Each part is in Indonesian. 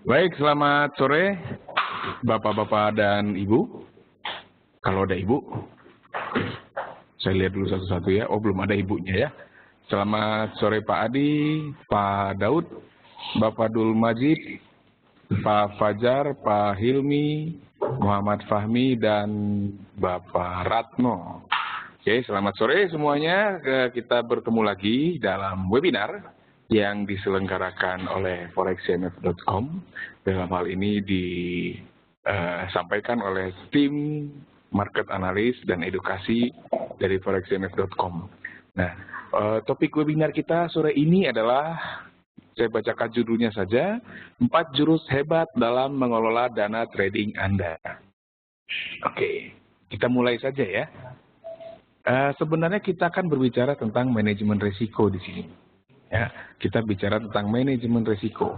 Baik, selamat sore Bapak-bapak dan Ibu. Kalau ada Ibu, saya lihat dulu satu-satu ya. Oh, belum ada ibunya ya. Selamat sore Pak Adi, Pak Daud, Bapak Dul Majid, Pak Fajar, Pak Hilmi, Muhammad Fahmi, dan Bapak Ratno. Oke, selamat sore semuanya. Kita bertemu lagi dalam webinar yang diselenggarakan oleh forexcmf.com. Dalam hal ini disampaikan oleh tim market analis dan edukasi dari forexcmf.com. Nah, topik webinar kita sore ini adalah, saya bacakan judulnya saja, 4 jurus hebat dalam mengelola dana trading Anda. Oke, kita mulai saja ya. Sebenarnya kita akan berbicara tentang manajemen risiko di sini. Ya, kita bicara tentang manajemen risiko.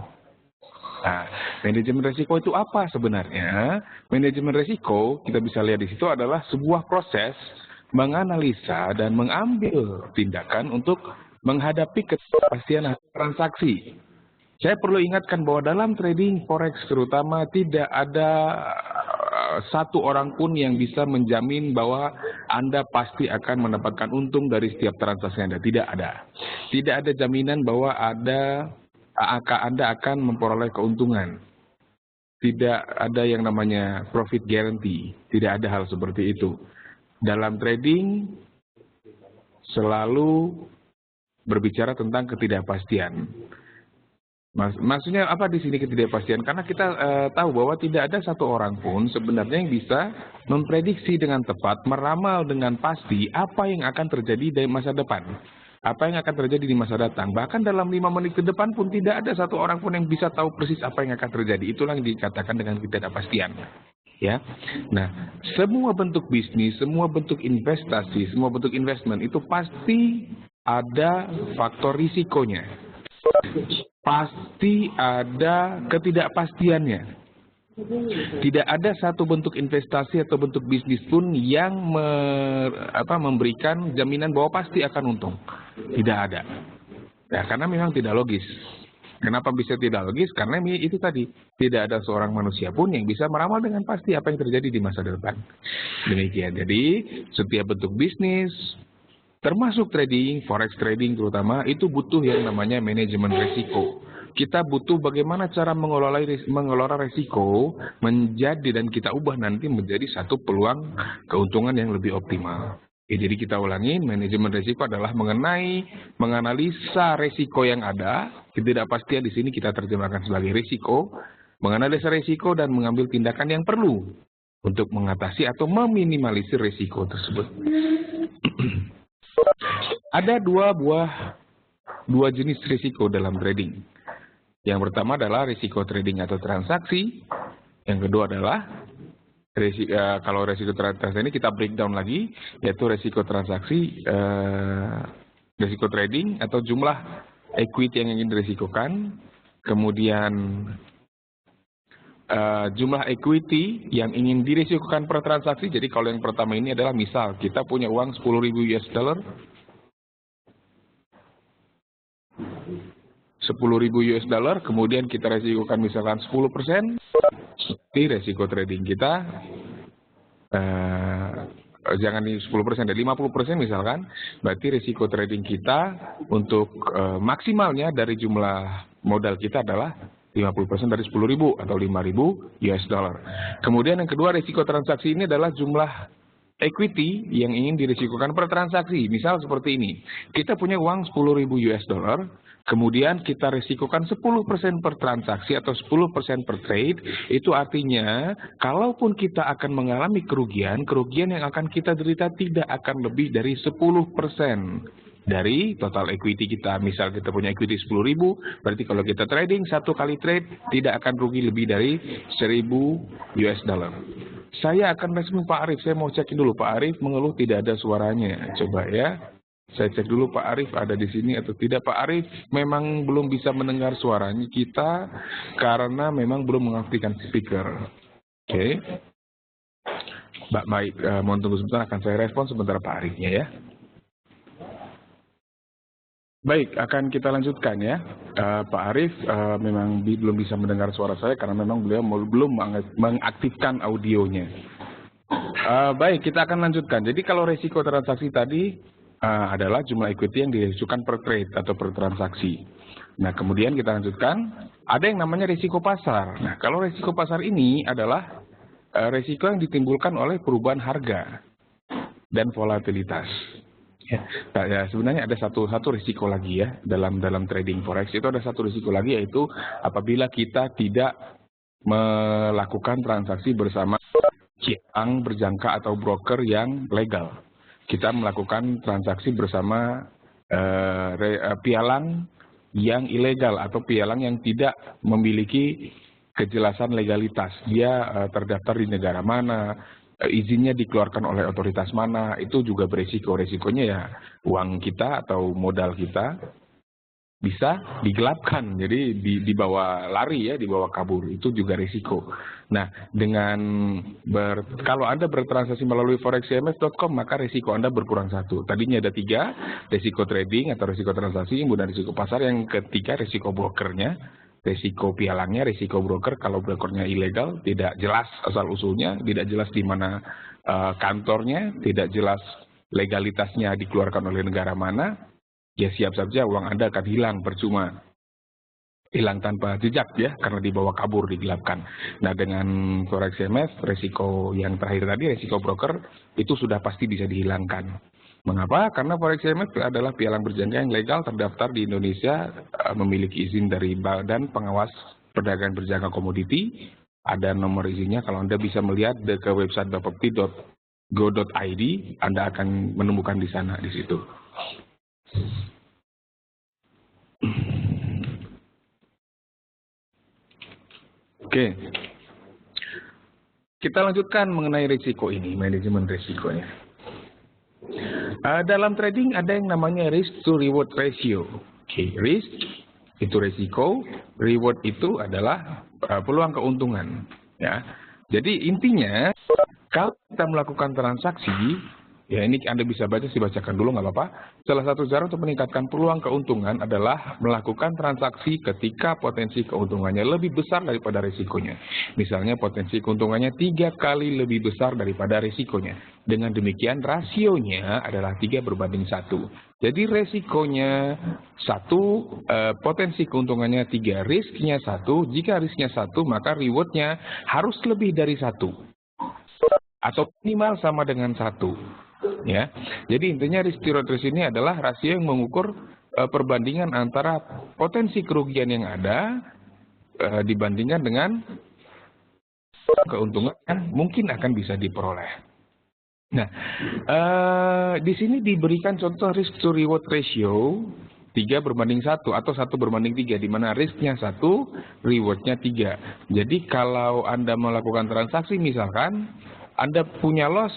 Nah, manajemen risiko itu apa sebenarnya? Manajemen risiko kita bisa lihat di situ adalah sebuah proses menganalisa dan mengambil tindakan untuk menghadapi ketidakpastian transaksi. Saya perlu ingatkan bahwa dalam trading forex terutama tidak ada satu orang pun yang bisa menjamin bahwa Anda pasti akan mendapatkan untung dari setiap transaksi Anda. Tidak ada. Tidak ada jaminan bahwa Anda akan memperoleh keuntungan. Tidak ada yang namanya profit guarantee. Tidak ada hal seperti itu. Dalam trading selalu berbicara tentang ketidakpastian. Maksudnya apa di sini ketidakpastian? Karena kita tahu bahwa tidak ada satu orang pun sebenarnya yang bisa memprediksi dengan tepat, meramal dengan pasti apa yang akan terjadi di masa depan. Apa yang akan terjadi di masa datang. Bahkan dalam 5 menit ke depan pun tidak ada satu orang pun yang bisa tahu persis apa yang akan terjadi. Itulah yang dikatakan dengan ketidakpastian. Ya, nah semua bentuk bisnis, semua bentuk investasi, semua bentuk investment itu pasti ada faktor risikonya. Pasti ada ketidakpastiannya. Tidak ada satu bentuk investasi atau bentuk bisnis pun yang memberikan jaminan bahwa pasti akan untung. Tidak ada. Ya, karena memang tidak logis. Kenapa bisa tidak logis? Karena itu tadi, tidak ada seorang manusia pun yang bisa meramal dengan pasti apa yang terjadi di masa depan. Demikian. Jadi, setiap bentuk bisnis, termasuk trading, forex trading terutama, itu butuh yang namanya manajemen risiko. Kita butuh bagaimana cara mengelola risiko menjadi dan kita ubah nanti menjadi satu peluang keuntungan yang lebih optimal. Jadi kita ulangi, manajemen risiko adalah menganalisa risiko yang ada, ketidakpastian di sini kita terjemahkan sebagai risiko, menganalisa risiko dan mengambil tindakan yang perlu untuk mengatasi atau meminimalisir risiko tersebut. Ada dua jenis risiko dalam trading. Yang pertama adalah risiko trading atau transaksi. Yang kedua adalah kalau risiko transaksi ini kita breakdown lagi, yaitu risiko transaksi, risiko trading atau jumlah equity yang ingin dirisikokan, kemudian jumlah equity yang ingin dirisikokan per transaksi. Jadi kalau yang pertama ini adalah misal kita punya uang 10.000 US dollar, 10.000 US dollar, kemudian kita resikokan misalkan 10%, berarti resiko trading kita jangan di 10%, dari 50% misalkan, berarti resiko trading kita untuk maksimalnya dari jumlah modal kita adalah 50% dari 10.000 atau 5.000 US dollar. Kemudian yang kedua, resiko transaksi ini adalah jumlah equity yang ingin dirisikokan per transaksi. Misal seperti ini, kita punya uang 10.000 US dollar, kemudian kita risikokan 10% per transaksi atau 10% per trade. Itu artinya, kalaupun kita akan mengalami kerugian yang akan kita derita tidak akan lebih dari 10% dari total equity kita. Misal kita punya equity 10.000, berarti kalau kita trading, satu kali trade tidak akan rugi lebih dari 1.000 US dollar. Saya akan respon Pak Arif, saya mau cek dulu Pak Arif mengeluh tidak ada suaranya. Coba ya, saya cek dulu Pak Arif ada di sini atau tidak. Pak Arif memang belum bisa mendengar suaranya kita karena memang belum mengaktifkan speaker. Oke. Baik, mohon tunggu sebentar, akan saya respon sebentar Pak Arifnya ya. Baik, akan kita lanjutkan ya. Pak Arief memang belum bisa mendengar suara saya karena memang beliau belum mengaktifkan audionya. Baik, kita akan lanjutkan. Jadi kalau resiko transaksi tadi adalah jumlah equity yang dirisikokan per trade atau per transaksi. Nah, kemudian kita lanjutkan. Ada yang namanya risiko pasar. Nah, kalau risiko pasar ini adalah risiko yang ditimbulkan oleh perubahan harga dan volatilitas. Ya, sebenarnya ada satu risiko lagi ya dalam trading forex, itu ada satu risiko lagi, yaitu apabila kita tidak melakukan transaksi bersama bank berjangka atau broker yang legal. Kita melakukan transaksi bersama pialang yang ilegal atau pialang yang tidak memiliki kejelasan legalitas. Dia terdaftar di negara mana, izinnya dikeluarkan oleh otoritas mana, itu juga beresiko. Resikonya ya uang kita atau modal kita bisa digelapkan, jadi dibawa lari ya, dibawa kabur, itu juga risiko. Nah, kalau Anda bertransaksi melalui forexcms.com, maka risiko Anda berkurang satu. Tadinya ada 3, risiko trading atau risiko transaksi, kemudian risiko pasar, yang ketiga risiko brokernya, risiko pialangnya, risiko broker. Kalau brokernya ilegal, tidak jelas asal-usulnya, tidak jelas di mana kantornya, tidak jelas legalitasnya dikeluarkan oleh negara mana, ya siap saja uang Anda akan hilang percuma. Hilang tanpa jejak ya, karena dibawa kabur, digelapkan. Nah, dengan Forex CMS, resiko yang terakhir tadi, resiko broker, itu sudah pasti bisa dihilangkan. Mengapa? Karena Forex CMS adalah pialang berjangka yang legal, terdaftar di Indonesia, memiliki izin dari Badan Pengawas Perdagangan Berjangka Komoditi. Ada nomor izinnya, kalau Anda bisa melihat ke website bapepti.go.id, Anda akan menemukan di sana, di situ. Oke, kita lanjutkan mengenai risiko ini, manajemen risikonya. Dalam trading ada yang namanya risk to reward ratio. Oke, risk itu risiko, reward itu adalah peluang keuntungan. Ya, jadi intinya kalau kita melakukan transaksi, ya ini Anda bisa baca, dibacakan dulu nggak apa-apa. Salah satu cara untuk meningkatkan peluang keuntungan adalah melakukan transaksi ketika potensi keuntungannya lebih besar daripada risikonya. Misalnya potensi keuntungannya 3 kali lebih besar daripada risikonya. Dengan demikian rasionya adalah 3:1. Jadi risikonya 1, potensi keuntungannya 3, risknya 1. Jika risknya 1, maka rewardnya harus lebih dari 1. Atau minimal sama dengan 1. Ya, jadi intinya risk to reward ratio ini adalah rasio yang mengukur perbandingan antara potensi kerugian yang ada dibandingkan dengan keuntungan yang mungkin akan bisa diperoleh. Nah, di sini diberikan contoh risk to reward ratio 3:1 atau 1:3, di mana risknya 1, rewardnya 3. Jadi kalau Anda melakukan transaksi, misalkan Anda punya loss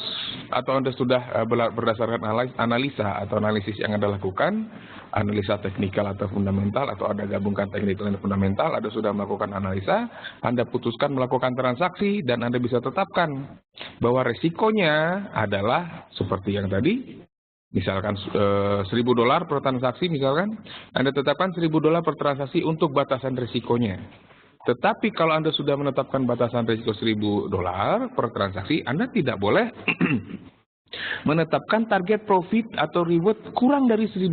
atau Anda sudah berdasarkan analisa atau analisis yang Anda lakukan, analisa teknikal atau fundamental, atau Anda gabungkan teknikal dan fundamental, Anda sudah melakukan analisa, Anda putuskan melakukan transaksi, dan Anda bisa tetapkan bahwa resikonya adalah seperti yang tadi, misalkan $1.000 per transaksi, misalkan Anda tetapkan $1.000 per transaksi untuk batasan risikonya. Tetapi kalau Anda sudah menetapkan batasan risiko $1.000 per transaksi, Anda tidak boleh menetapkan target profit atau reward kurang dari $1.000.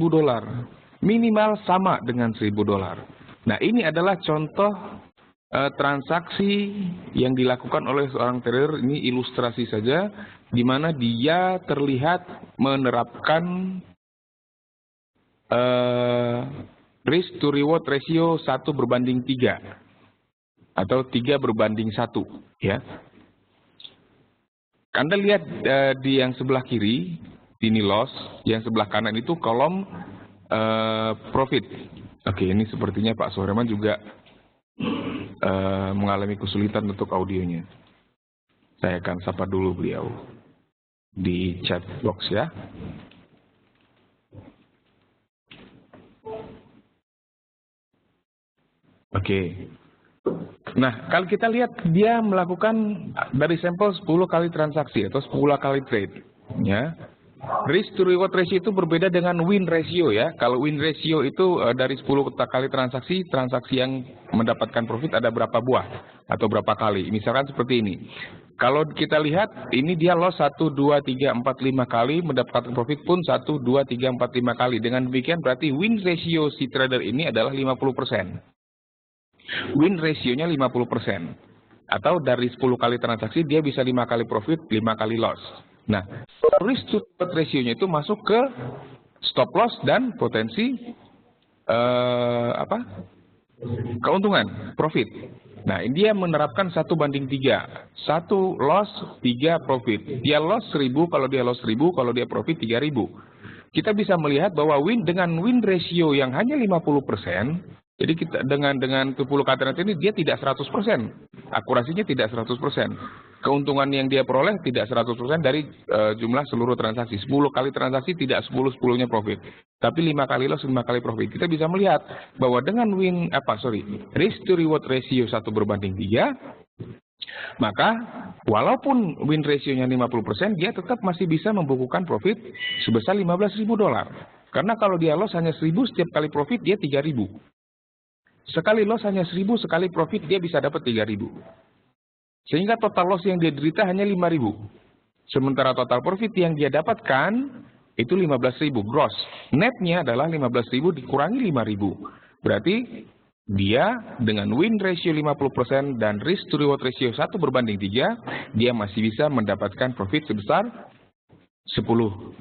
Minimal sama dengan $1.000. Nah, ini adalah contoh transaksi yang dilakukan oleh seorang trader. Ini ilustrasi saja, di mana dia terlihat menerapkan risk to reward ratio 1:3. Atau 3:1, ya. Anda lihat di yang sebelah kiri, ini loss, yang sebelah kanan itu kolom profit. Oke, ini sepertinya Pak Soreman juga mengalami kesulitan untuk audionya. Saya akan sapa dulu beliau di chat box ya. Oke. Nah, kalau kita lihat dia melakukan dari sampel 10 kali transaksi atau 10 kali trade, ya. Risk to reward ratio itu berbeda dengan win ratio ya. Kalau win ratio itu dari 10 kali transaksi, transaksi yang mendapatkan profit ada berapa buah atau berapa kali. Misalkan seperti ini. Kalau kita lihat ini dia loss 1, 2, 3, 4, 5 kali, mendapatkan profit pun 1, 2, 3, 4, 5 kali. Dengan demikian berarti win ratio si trader ini adalah 50%. Win ratio-nya 50%. Atau dari 10 kali transaksi dia bisa 5 kali profit, 5 kali loss. Nah, risk to reward ratio-nya itu masuk ke stop loss dan potensi keuntungan, profit. Nah, dia menerapkan 1:3. 1 loss, 3 profit. Dia loss 1000, kalau dia loss 1000, kalau dia profit 3000. Kita bisa melihat bahwa dengan win ratio yang hanya 50%, jadi kita dengan 10 kali transaksi ini dia tidak 100%. Akurasinya tidak 100%. Keuntungan yang dia peroleh tidak 100% dari jumlah seluruh transaksi. 10 kali transaksi tidak 10-10-nya profit. Tapi 5 kali loss, 5 kali profit. Kita bisa melihat bahwa dengan risk to reward ratio 1:3, maka walaupun win ratio-nya 50%, dia tetap masih bisa membukukan profit sebesar $15.000. Karena kalau dia loss hanya 1000, setiap kali profit dia 3000. Sekali loss hanya 1000, sekali profit dia bisa dapat 3000. Sehingga total loss yang dia derita hanya 5000. Sementara total profit yang dia dapatkan itu 15.000 gross. Netnya adalah 15.000 dikurangi 5.000. Berarti dia dengan win ratio 50% dan risk to reward ratio 1:3, dia masih bisa mendapatkan profit sebesar $10.000.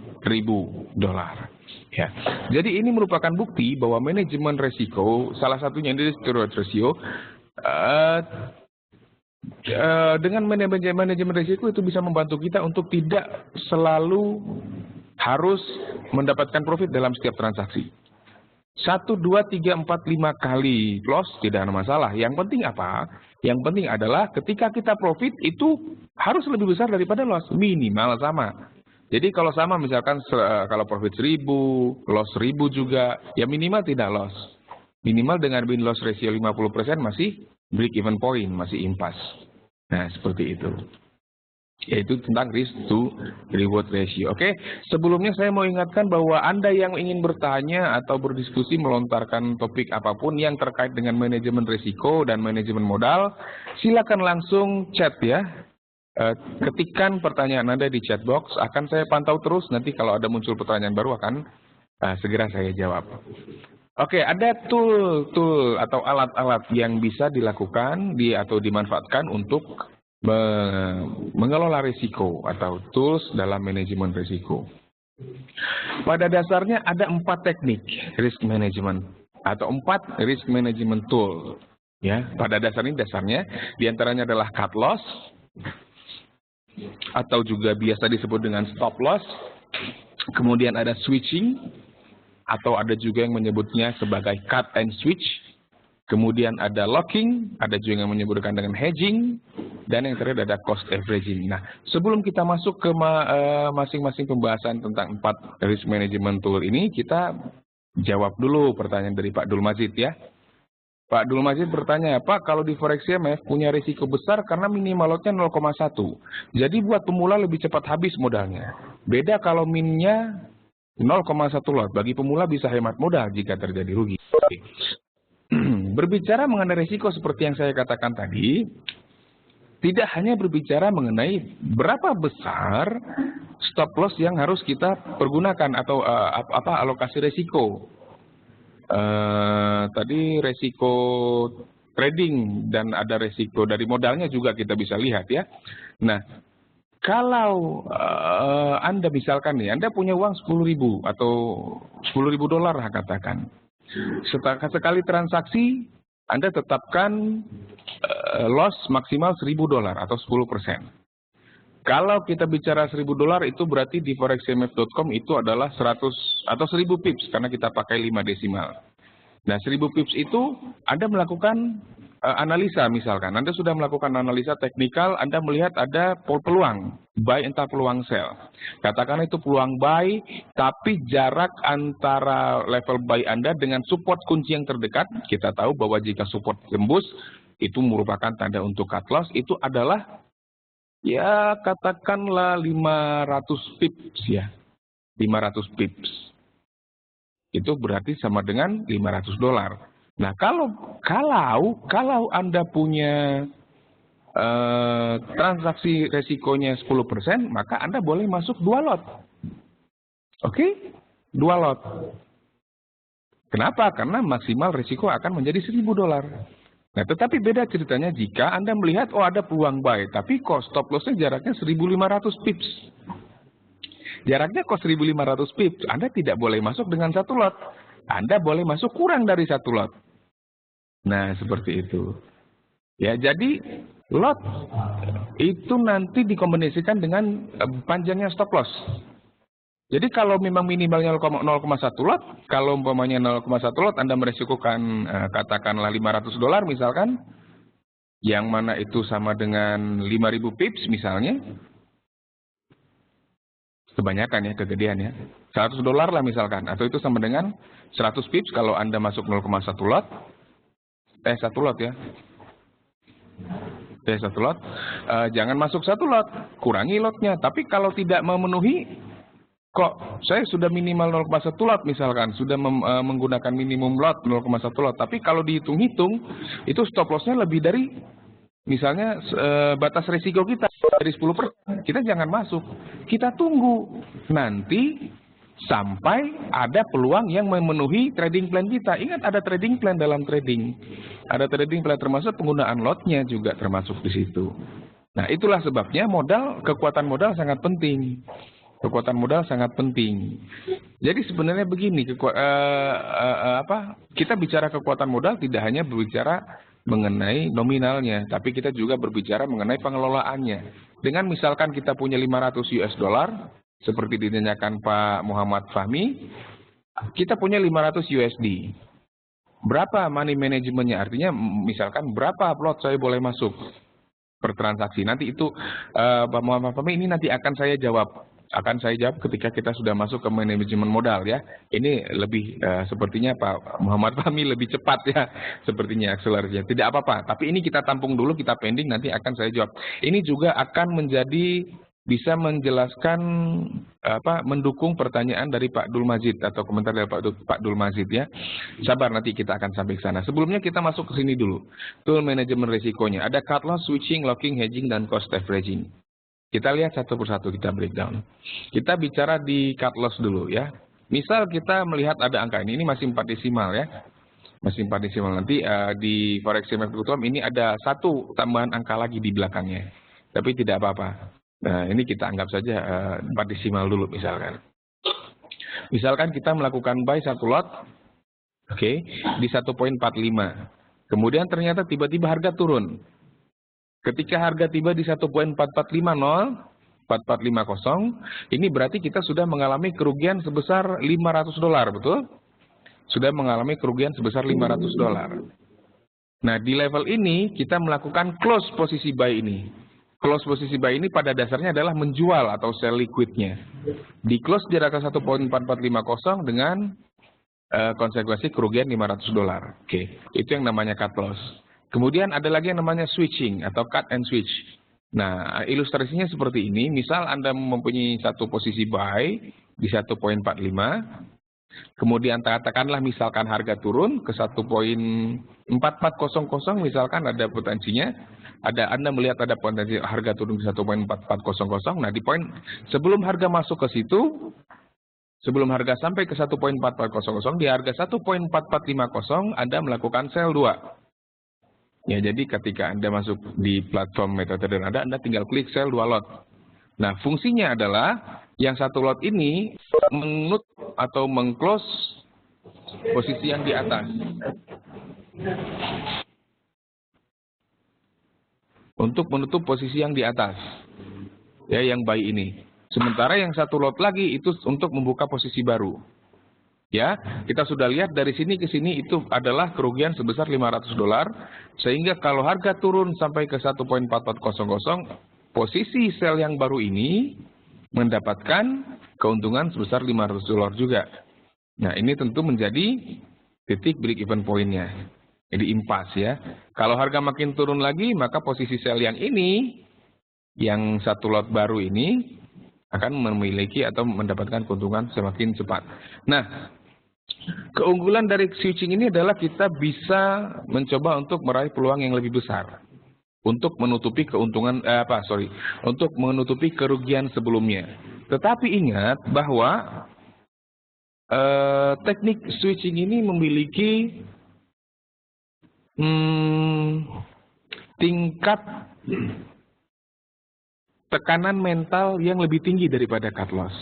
Ya. Jadi ini merupakan bukti bahwa manajemen resiko, salah satunya ini risk to reward ratio, dengan manajemen risiko itu bisa membantu kita untuk tidak selalu harus mendapatkan profit dalam setiap transaksi. 1, 2, 3, 4, 5 kali loss tidak ada masalah. Yang penting apa? Yang penting adalah ketika kita profit itu harus lebih besar daripada loss. Minimal sama. Jadi kalau sama misalkan kalau profit 1000, loss 1000 juga, ya minimal tidak loss. Minimal dengan win loss ratio 50% masih break even point, masih impas. Nah, seperti itu. Yaitu tentang risk to reward ratio. Oke, sebelumnya saya mau ingatkan bahwa Anda yang ingin bertanya atau berdiskusi melontarkan topik apapun yang terkait dengan manajemen risiko dan manajemen modal, silakan langsung chat ya. Ketikkan pertanyaan Anda di chat box, akan saya pantau terus, nanti kalau ada muncul pertanyaan baru akan segera saya jawab. Oke, ada tool atau alat-alat yang bisa dilakukan atau dimanfaatkan untuk mengelola risiko atau tools dalam manajemen risiko. Pada dasarnya ada 4 teknik risk management atau 4 risk management tool. Ya, pada dasarnya diantaranya adalah cut loss atau juga biasa disebut dengan stop loss. Kemudian ada switching atau ada juga yang menyebutnya sebagai cut and switch. Kemudian ada locking, ada juga yang menyebutkan dengan hedging, dan yang terakhir ada cost averaging. Nah, sebelum kita masuk ke masing-masing pembahasan tentang 4 risk management tool ini, kita jawab dulu pertanyaan dari Pak Dul Mazid ya. Pak Dul Mazid bertanya, Pak, kalau di Forex CMF punya risiko besar karena minimal lotnya 0,1. Jadi buat pemula lebih cepat habis modalnya. Beda kalau minnya 0,1 lot. Bagi pemula bisa hemat modal jika terjadi rugi. Berbicara mengenai risiko seperti yang saya katakan tadi, tidak hanya berbicara mengenai berapa besar stop loss yang harus kita pergunakan atau alokasi risiko. Tadi risiko trading dan ada risiko dari modalnya juga kita bisa lihat ya. Nah, kalau Anda misalkan nih, Anda punya uang 10.000 atau $10.000 katakan. Sekali transaksi, Anda tetapkan loss maksimal $1.000 atau 10%. Kalau kita bicara $1.000 itu berarti di forexcmf.com itu adalah 100 atau 1000 pips karena kita pakai 5 desimal. Nah, 1000 pips itu Anda melakukan analisa misalkan. Anda sudah melakukan analisa teknikal, Anda melihat ada peluang buy entah peluang sell. Katakan itu peluang buy, tapi jarak antara level buy Anda dengan support kunci yang terdekat, kita tahu bahwa jika support tembus, itu merupakan tanda untuk cut loss, itu adalah ya katakanlah 500 pips ya. 500 pips. Itu berarti sama dengan $500. Nah, kalau Anda punya transaksi resikonya 10%, maka Anda boleh masuk 2 lot. Oke? 2 lot. Kenapa? Karena maksimal risiko akan menjadi $1.000. Nah, tetapi beda ceritanya jika Anda melihat, oh ada peluang buy, tapi kok stop loss-nya jaraknya 1.500 pips. Jaraknya kok 1.500 pips, Anda tidak boleh masuk dengan 1 lot. Anda boleh masuk kurang dari 1 lot. Nah, seperti itu. Ya, jadi lot itu nanti dikombinasikan dengan panjangnya stop loss. Jadi kalau memang minimalnya 0,1 lot, kalau umpamanya 0,1 lot Anda meresikokan katakanlah $500 misalkan, yang mana itu sama dengan 5.000 pips misalnya, kebanyakan ya, kegedean ya, $100 lah misalkan, atau itu sama dengan 100 pips kalau Anda masuk 0,1 lot, 1 lot ya. 1 lot, jangan masuk 1 lot, kurangi lotnya. Tapi kalau tidak memenuhi, kok saya sudah minimal 0,1 lot misalkan, sudah menggunakan minimum lot 0,1 lot, tapi kalau dihitung-hitung, itu stop lossnya lebih dari, misalnya batas risiko kita dari 10%, kita jangan masuk. Kita tunggu nanti sampai ada peluang yang memenuhi trading plan kita. Ingat, ada trading plan dalam trading. Ada trading plan termasuk penggunaan lotnya juga termasuk di situ. Nah, itulah sebabnya kekuatan modal sangat penting. Kekuatan modal sangat penting. Jadi sebenarnya begini, kita bicara kekuatan modal tidak hanya berbicara mengenai nominalnya, tapi kita juga berbicara mengenai pengelolaannya. Dengan misalkan kita punya $500, seperti ditanyakan Pak Muhammad Fahmi, kita punya 500 USD. Berapa money managementnya? Artinya misalkan berapa lot saya boleh masuk per transaksi. Nanti itu Pak Muhammad Fahmi ini nanti akan saya jawab. Akan saya jawab ketika kita sudah masuk ke manajemen modal ya. Ini lebih sepertinya Pak Muhammad Fahmi lebih cepat ya. Sepertinya akselerasinya. Tidak apa-apa. Tapi ini kita tampung dulu, kita pending, nanti akan saya jawab. Ini juga akan bisa menjelaskan mendukung pertanyaan dari Pak Dul Mazid atau komentar dari Pak Dul Mazid ya. Sabar, nanti kita akan sampai ke sana. Sebelumnya kita masuk ke sini dulu. Tool manajemen risikonya. Ada cut loss, switching, locking, hedging, dan cost averaging. Kita lihat satu persatu, kita breakdown. Kita bicara di cut loss dulu ya. Misal kita melihat ada angka ini masih 4 desimal ya. Masih 4 desimal. Nanti di ForexCMF.com ini ada satu tambahan angka lagi di belakangnya. Tapi tidak apa-apa. Nah, ini kita anggap saja 4 desimal dulu misalkan. Misalkan kita melakukan buy 1 lot, oke, di 1.45. Kemudian ternyata tiba-tiba harga turun. Ketika harga tiba di 1.4450, ini berarti kita sudah mengalami kerugian sebesar $500, betul? Sudah mengalami kerugian sebesar $500. Nah, di level ini kita melakukan close posisi buy ini. Close posisi buy ini pada dasarnya adalah menjual atau sell liquidnya. Di close di rata 1.4450 dengan konsekuensi kerugian $500. Oke, itu yang namanya cut loss. Kemudian ada lagi yang namanya switching atau cut and switch. Nah, ilustrasinya seperti ini. Misal Anda mempunyai satu posisi buy di 1.45. Kemudian katakanlah misalkan harga turun ke 1.4400, misalkan ada potensinya. Anda melihat ada potensi harga turun ke 1.4400. Nah, di poin sebelum harga masuk ke situ, sebelum harga sampai ke 1.4400, di harga 1.4450 Anda melakukan sell 2. Ya, jadi ketika Anda masuk di platform MetaTrader Anda tinggal klik sell 2 lot. Nah, fungsinya adalah yang 1 lot ini menut atau mengclose posisi yang di atas. Untuk menutup posisi yang di atas. Ya, yang buy ini. Sementara yang 1 lot lagi itu untuk membuka posisi baru. Ya, kita sudah lihat dari sini ke sini itu adalah kerugian sebesar $500, sehingga kalau harga turun sampai ke 1.4400, posisi sell yang baru ini mendapatkan keuntungan sebesar $500 juga. Nah, ini tentu menjadi titik break even point-nya. Jadi impas ya. Kalau harga makin turun lagi, maka posisi sell yang ini, yang 1 lot baru ini, akan memiliki atau mendapatkan keuntungan semakin cepat. Nah, keunggulan dari switching ini adalah kita bisa mencoba untuk meraih peluang yang lebih besar untuk menutupi untuk menutupi kerugian sebelumnya. Tetapi ingat bahwa teknik switching ini memiliki tingkat tekanan mental yang lebih tinggi daripada cut loss.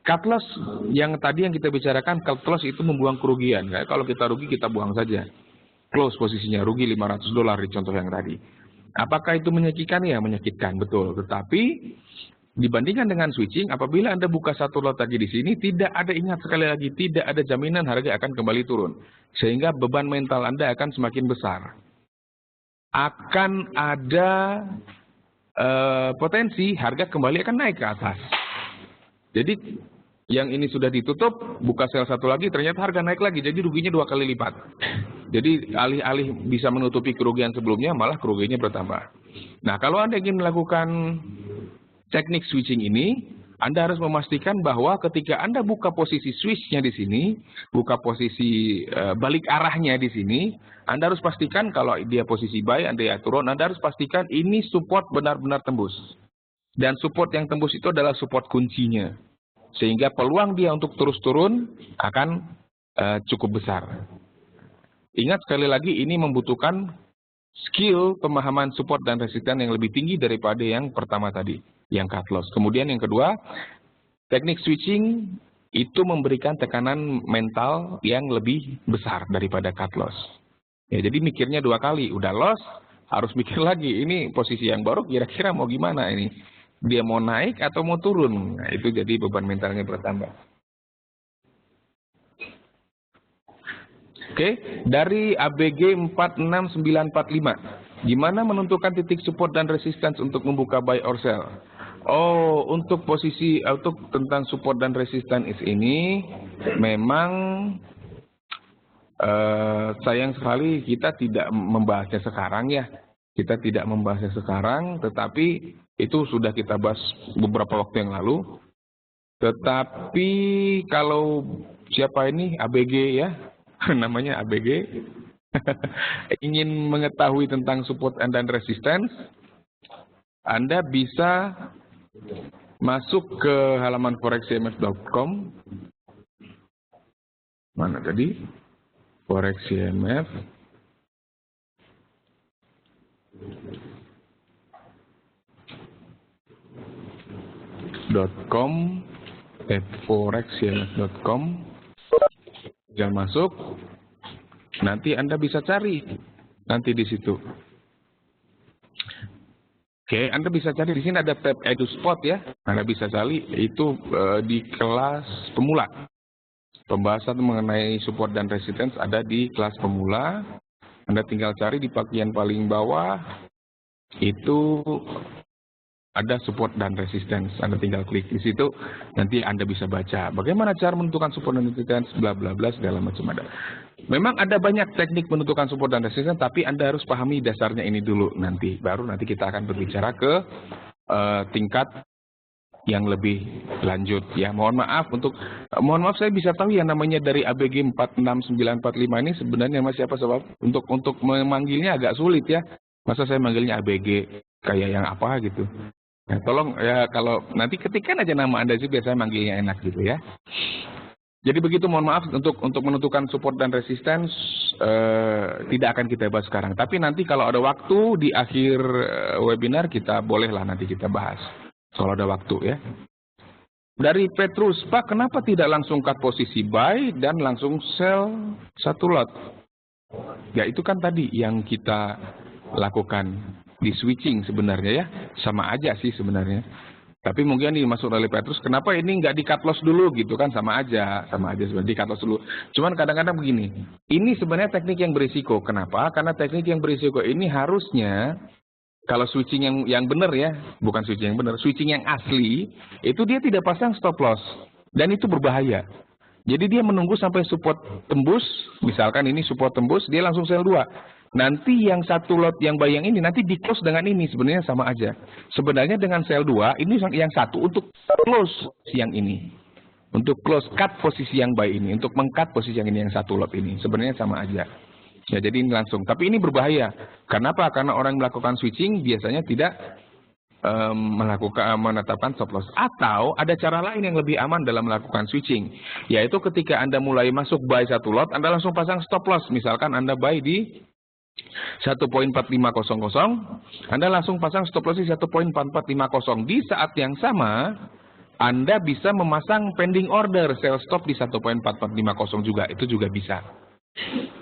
Cut loss yang tadi yang kita bicarakan, cut loss itu membuang kerugian. Kayak kalau kita rugi, kita buang saja. Close posisinya, rugi $500 di contoh yang tadi. Apakah itu menyakitkan? Ya, menyakitkan, betul. Tetapi dibandingkan dengan switching, apabila Anda buka satu lot lagi di sini, ingat sekali lagi, tidak ada jaminan harga akan kembali turun. Sehingga beban mental Anda akan semakin besar. Akan ada potensi harga kembali akan naik ke atas. Jadi yang ini sudah ditutup, buka sel satu lagi, ternyata harga naik lagi, jadi ruginya 2 kali lipat. Jadi alih-alih bisa menutupi kerugian sebelumnya, malah kerugiannya bertambah. Nah, kalau Anda ingin melakukan teknik switching ini, Anda harus memastikan bahwa ketika Anda buka posisi switch-nya di sini, buka posisi balik arahnya di sini, Anda harus pastikan kalau dia posisi buy, Anda turun, Anda harus pastikan ini support benar-benar tembus. Dan support yang tembus itu adalah support kuncinya. Sehingga peluang dia untuk terus turun akan cukup besar. Ingat sekali lagi, ini membutuhkan skill pemahaman support dan resisten yang lebih tinggi daripada yang pertama tadi, yang cut loss. Kemudian yang kedua, teknik switching itu memberikan tekanan mental yang lebih besar daripada cut loss. Ya, jadi mikirnya 2 kali, udah loss, harus mikir lagi, ini posisi yang baru kira-kira mau gimana ini? Dia mau naik atau mau turun? Nah, itu jadi beban mentalnya bertambah. Oke, dari ABG 46945. Gimana menentukan titik support dan resistance untuk membuka buy or sell? Oh, untuk posisi tentang support dan resistance ini memang sayang sekali kita tidak membahasnya sekarang ya. Kita tidak membahasnya sekarang, tetapi itu sudah kita bahas beberapa waktu yang lalu. Tetapi kalau siapa ini ABG ya, namanya ABG, ingin mengetahui tentang support dan resistance, Anda bisa masuk ke halaman forexcmf.com. Mana tadi? forexcmf.com. Jangan masuk. Nanti Anda bisa cari nanti di situ. Oke, Anda bisa cari di sini ada tab EduSpot ya. Anda bisa cari itu di kelas pemula. Pembahasan mengenai support dan resistance ada di kelas pemula. Anda tinggal cari di bagian paling bawah, itu ada support dan resistance. Anda tinggal klik di situ, nanti Anda bisa baca bagaimana cara menentukan support dan resistance, bla bla bla, segala macam ada. Memang ada banyak teknik menentukan support dan resistance, tapi Anda harus pahami dasarnya ini dulu nanti. Baru nanti kita akan berbicara ke tingkat yang lebih lanjut ya. Mohon maaf saya bisa tahu yang namanya dari ABG 46945 ini sebenarnya nama siapa, sebab untuk memanggilnya agak sulit ya. Masa saya manggilnya ABG kayak yang apa gitu. Ya, tolong ya, kalau nanti ketikkan aja nama Anda sih, biasanya manggilnya enak gitu ya. Jadi begitu, mohon maaf untuk menentukan support dan resistance tidak akan kita bahas sekarang. Tapi nanti kalau ada waktu di akhir webinar kita bolehlah nanti kita bahas. Soal ada waktu ya. Dari Petrus, Pak, kenapa tidak langsung cut posisi buy dan langsung sell satu lot? Ya itu kan tadi yang kita lakukan di switching sebenarnya ya. Sama aja sih sebenarnya. Tapi mungkin dimaksud oleh Petrus, kenapa ini nggak di cut loss dulu gitu kan? Sama aja sebenarnya di cut loss dulu. Cuman kadang-kadang begini, ini sebenarnya teknik yang berisiko. Kenapa? Karena teknik yang berisiko ini harusnya, kalau switching yang benar ya, bukan switching yang benar, switching yang asli, itu dia tidak pasang stop loss. Dan itu berbahaya. Jadi dia menunggu sampai support tembus, misalkan ini support tembus, dia langsung sell 2. Nanti yang satu lot yang buy yang ini nanti di close dengan ini, sebenarnya sama aja. Sebenarnya dengan sell 2, ini yang satu untuk close yang ini. Untuk close cut posisi yang buy ini, untuk meng-cut posisi yang ini, yang satu lot ini. Sebenarnya sama aja. Ya, jadi ini langsung. Tapi ini berbahaya. Kenapa? Karena orang melakukan switching biasanya tidak menetapkan stop loss. Atau ada cara lain yang lebih aman dalam melakukan switching, yaitu ketika Anda mulai masuk buy satu lot, Anda langsung pasang stop loss. Misalkan Anda buy di 1.4500, Anda langsung pasang stop loss di 1.4450. Di saat yang sama, Anda bisa memasang pending order sell stop di 1.4450 juga. Itu juga bisa.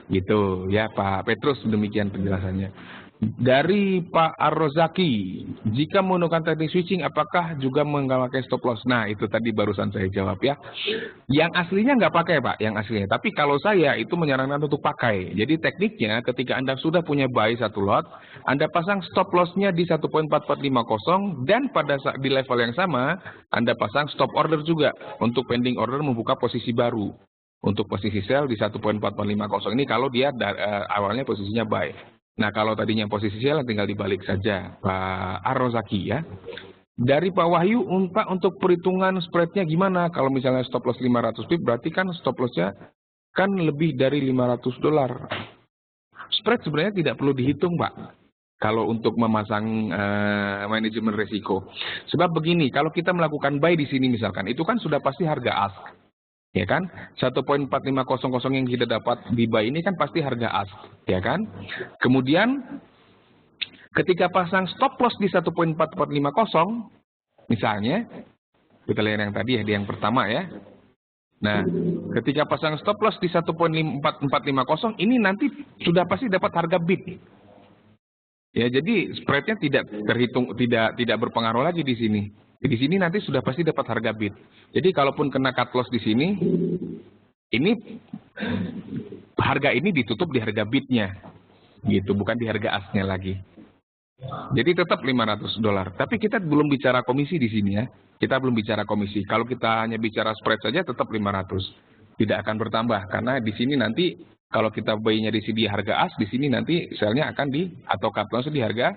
Gitu ya Pak Petrus, demikian penjelasannya. Dari Pak Ar-Rozaki, jika menggunakan teknik switching apakah juga memakai stop loss? Nah, itu tadi barusan saya jawab ya. Yang aslinya nggak pakai Pak, yang aslinya. Tapi kalau saya itu menyarankan untuk pakai. Jadi tekniknya ketika Anda sudah punya buy satu lot, Anda pasang stop loss-nya di 1.4450 dan pada di level yang sama, Anda pasang stop order juga untuk pending order membuka posisi baru. Untuk posisi sell di 1.4450 ini kalau dia awalnya posisinya buy. Nah, kalau tadinya posisi sell tinggal dibalik saja, Pak Ar-Rozaki ya. Dari Pak Wahyu, untuk perhitungan spreadnya gimana? Kalau misalnya stop loss 500 pip, berarti kan stop lossnya kan lebih dari $500. Spread sebenarnya tidak perlu dihitung, Pak. Kalau untuk memasang manajemen risiko. Sebab begini, kalau kita melakukan buy di sini misalkan, itu kan sudah pasti harga ask. Ya kan? 1.4500 yang kita dapat di buy ini kan pasti harga ask, ya kan? Kemudian ketika pasang stop loss di 1.4450 misalnya, kita lihat yang tadi ya, di yang pertama ya. Nah, ketika pasang stop loss di 1.4450 ini nanti sudah pasti dapat harga bid. Ya, jadi spreadnya tidak terhitung, tidak berpengaruh lagi di sini. Di sini nanti sudah pasti dapat harga bid. Jadi kalaupun kena cut loss di sini, ini harga ini ditutup di harga bidnya, gitu, bukan di harga asnya lagi. Jadi tetap $500. Tapi kita belum bicara komisi di sini ya. Kita belum bicara komisi. Kalau kita hanya bicara spread saja tetap 500. Tidak akan bertambah karena di sini nanti kalau kita buy-nya di sini harga as, di sini nanti sell-nya akan atau cut loss di harga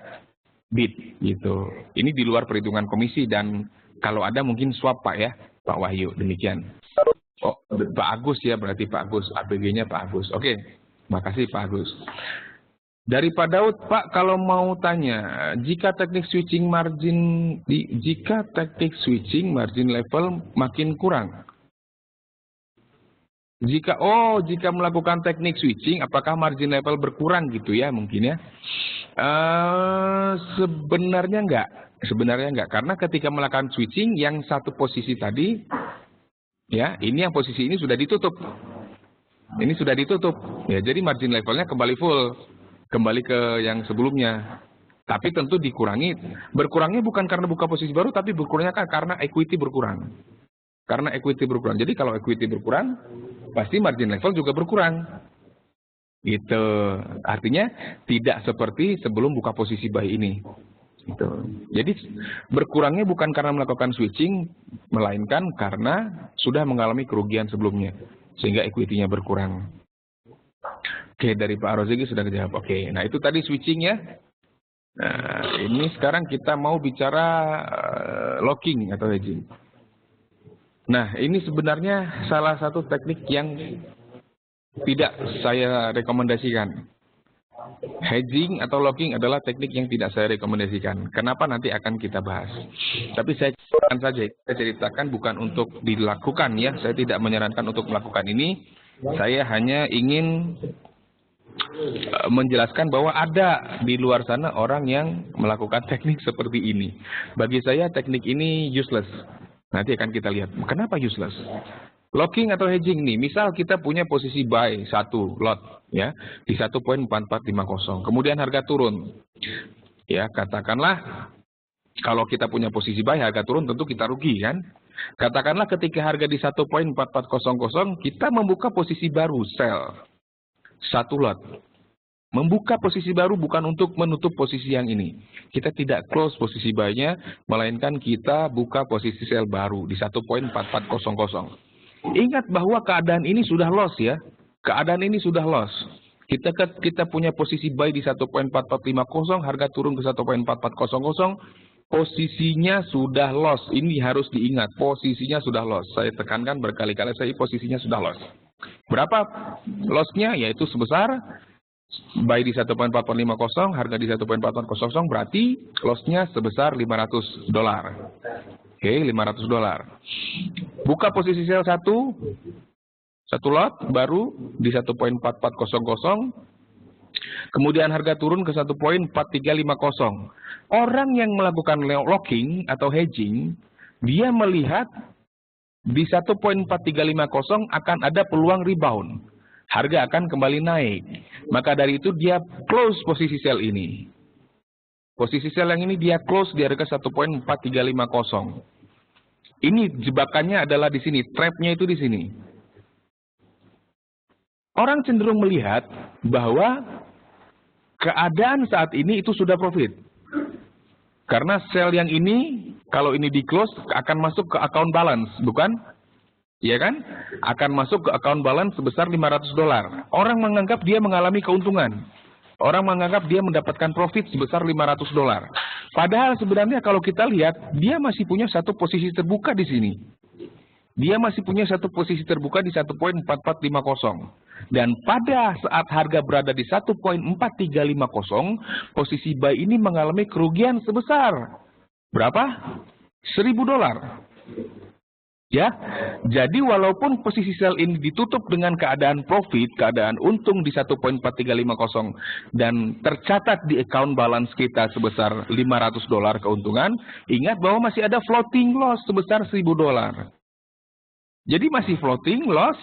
bid gitu. Ini di luar perhitungan komisi dan kalau ada mungkin swap Pak ya, Pak Wahyu, demikian. Oh, Pak Agus ya, berarti Pak Agus, ABG-nya Pak Agus. Oke, makasih Pak Agus. Dari Pak Daud, Pak kalau mau tanya, jika teknik switching margin level makin kurang. Jika melakukan teknik switching, apakah margin level berkurang gitu ya mungkin ya? Sebenarnya enggak, karena ketika melakukan switching yang satu posisi tadi, ya ini yang posisi ini sudah ditutup, ya jadi margin levelnya kembali full, kembali ke yang sebelumnya. Tapi tentu berkurangnya bukan karena buka posisi baru, tapi berkurangnya karena equity berkurang. Jadi kalau equity berkurang, pasti margin level juga berkurang. Gitu. Artinya tidak seperti sebelum buka posisi buy ini. Gitu. Jadi berkurangnya bukan karena melakukan switching, melainkan karena sudah mengalami kerugian sebelumnya, sehingga equity-nya berkurang. Oke, dari Pak Rozegi sudah dijawab. Oke, nah itu tadi switching ya. Nah, ini sekarang kita mau bicara locking atau hedging. Nah, ini sebenarnya salah satu teknik yang tidak saya rekomendasikan. Hedging atau locking adalah teknik yang tidak saya rekomendasikan. Kenapa nanti akan kita bahas. Tapi saya ceritakan bukan untuk dilakukan ya. Saya tidak menyarankan untuk melakukan ini. Saya hanya ingin menjelaskan bahwa ada di luar sana orang yang melakukan teknik seperti ini. Bagi saya teknik ini useless. Nanti akan kita lihat. Kenapa useless? Locking atau hedging nih, misal kita punya posisi buy satu lot ya di 1.4450, kemudian harga turun. Ya, katakanlah kalau kita punya posisi buy harga turun tentu kita rugi kan? Katakanlah ketika harga di 1.4400 kita membuka posisi baru sell satu lot. Membuka posisi baru bukan untuk menutup posisi yang ini. Kita tidak close posisi buy-nya, melainkan kita buka posisi sell baru di 1.4400. Ingat bahwa keadaan ini sudah loss ya. Keadaan ini sudah loss. Kita punya posisi buy di 1.4450, harga turun ke 1.4400, posisinya sudah loss. Ini harus diingat, posisinya sudah loss. Saya tekankan berkali-kali, posisinya sudah loss. Berapa lossnya? Yaitu sebesar buy di 1.4450, harga di 1.4400, berarti lossnya sebesar $500. Oke, $500. Buka posisi sell satu lot baru di 1.4400, kemudian harga turun ke 1.4350. Orang yang melakukan locking atau hedging, dia melihat di 1.4350 akan ada peluang rebound. Harga akan kembali naik. Maka dari itu dia close posisi sell ini. Posisi sell yang ini dia close di harga 1.4350. Ini jebakannya adalah di sini, trapnya itu di sini. Orang cenderung melihat bahwa keadaan saat ini itu sudah profit. Karena sell yang ini, kalau ini di close, akan masuk ke account balance, bukan? Iya kan? Akan masuk ke account balance sebesar $500. Orang menganggap dia mengalami keuntungan. Orang menganggap dia mendapatkan profit sebesar $500. Padahal sebenarnya kalau kita lihat, dia masih punya satu posisi terbuka di sini. Dia masih punya satu posisi terbuka di 1.4450. Dan pada saat harga berada di 1.4350, posisi buy ini mengalami kerugian sebesar berapa? $1.000. Ya, jadi walaupun posisi sell ini ditutup dengan keadaan profit, keadaan untung di 1.4350 dan tercatat di account balance kita sebesar $500 keuntungan, ingat bahwa masih ada floating loss sebesar $1.000. Jadi masih floating loss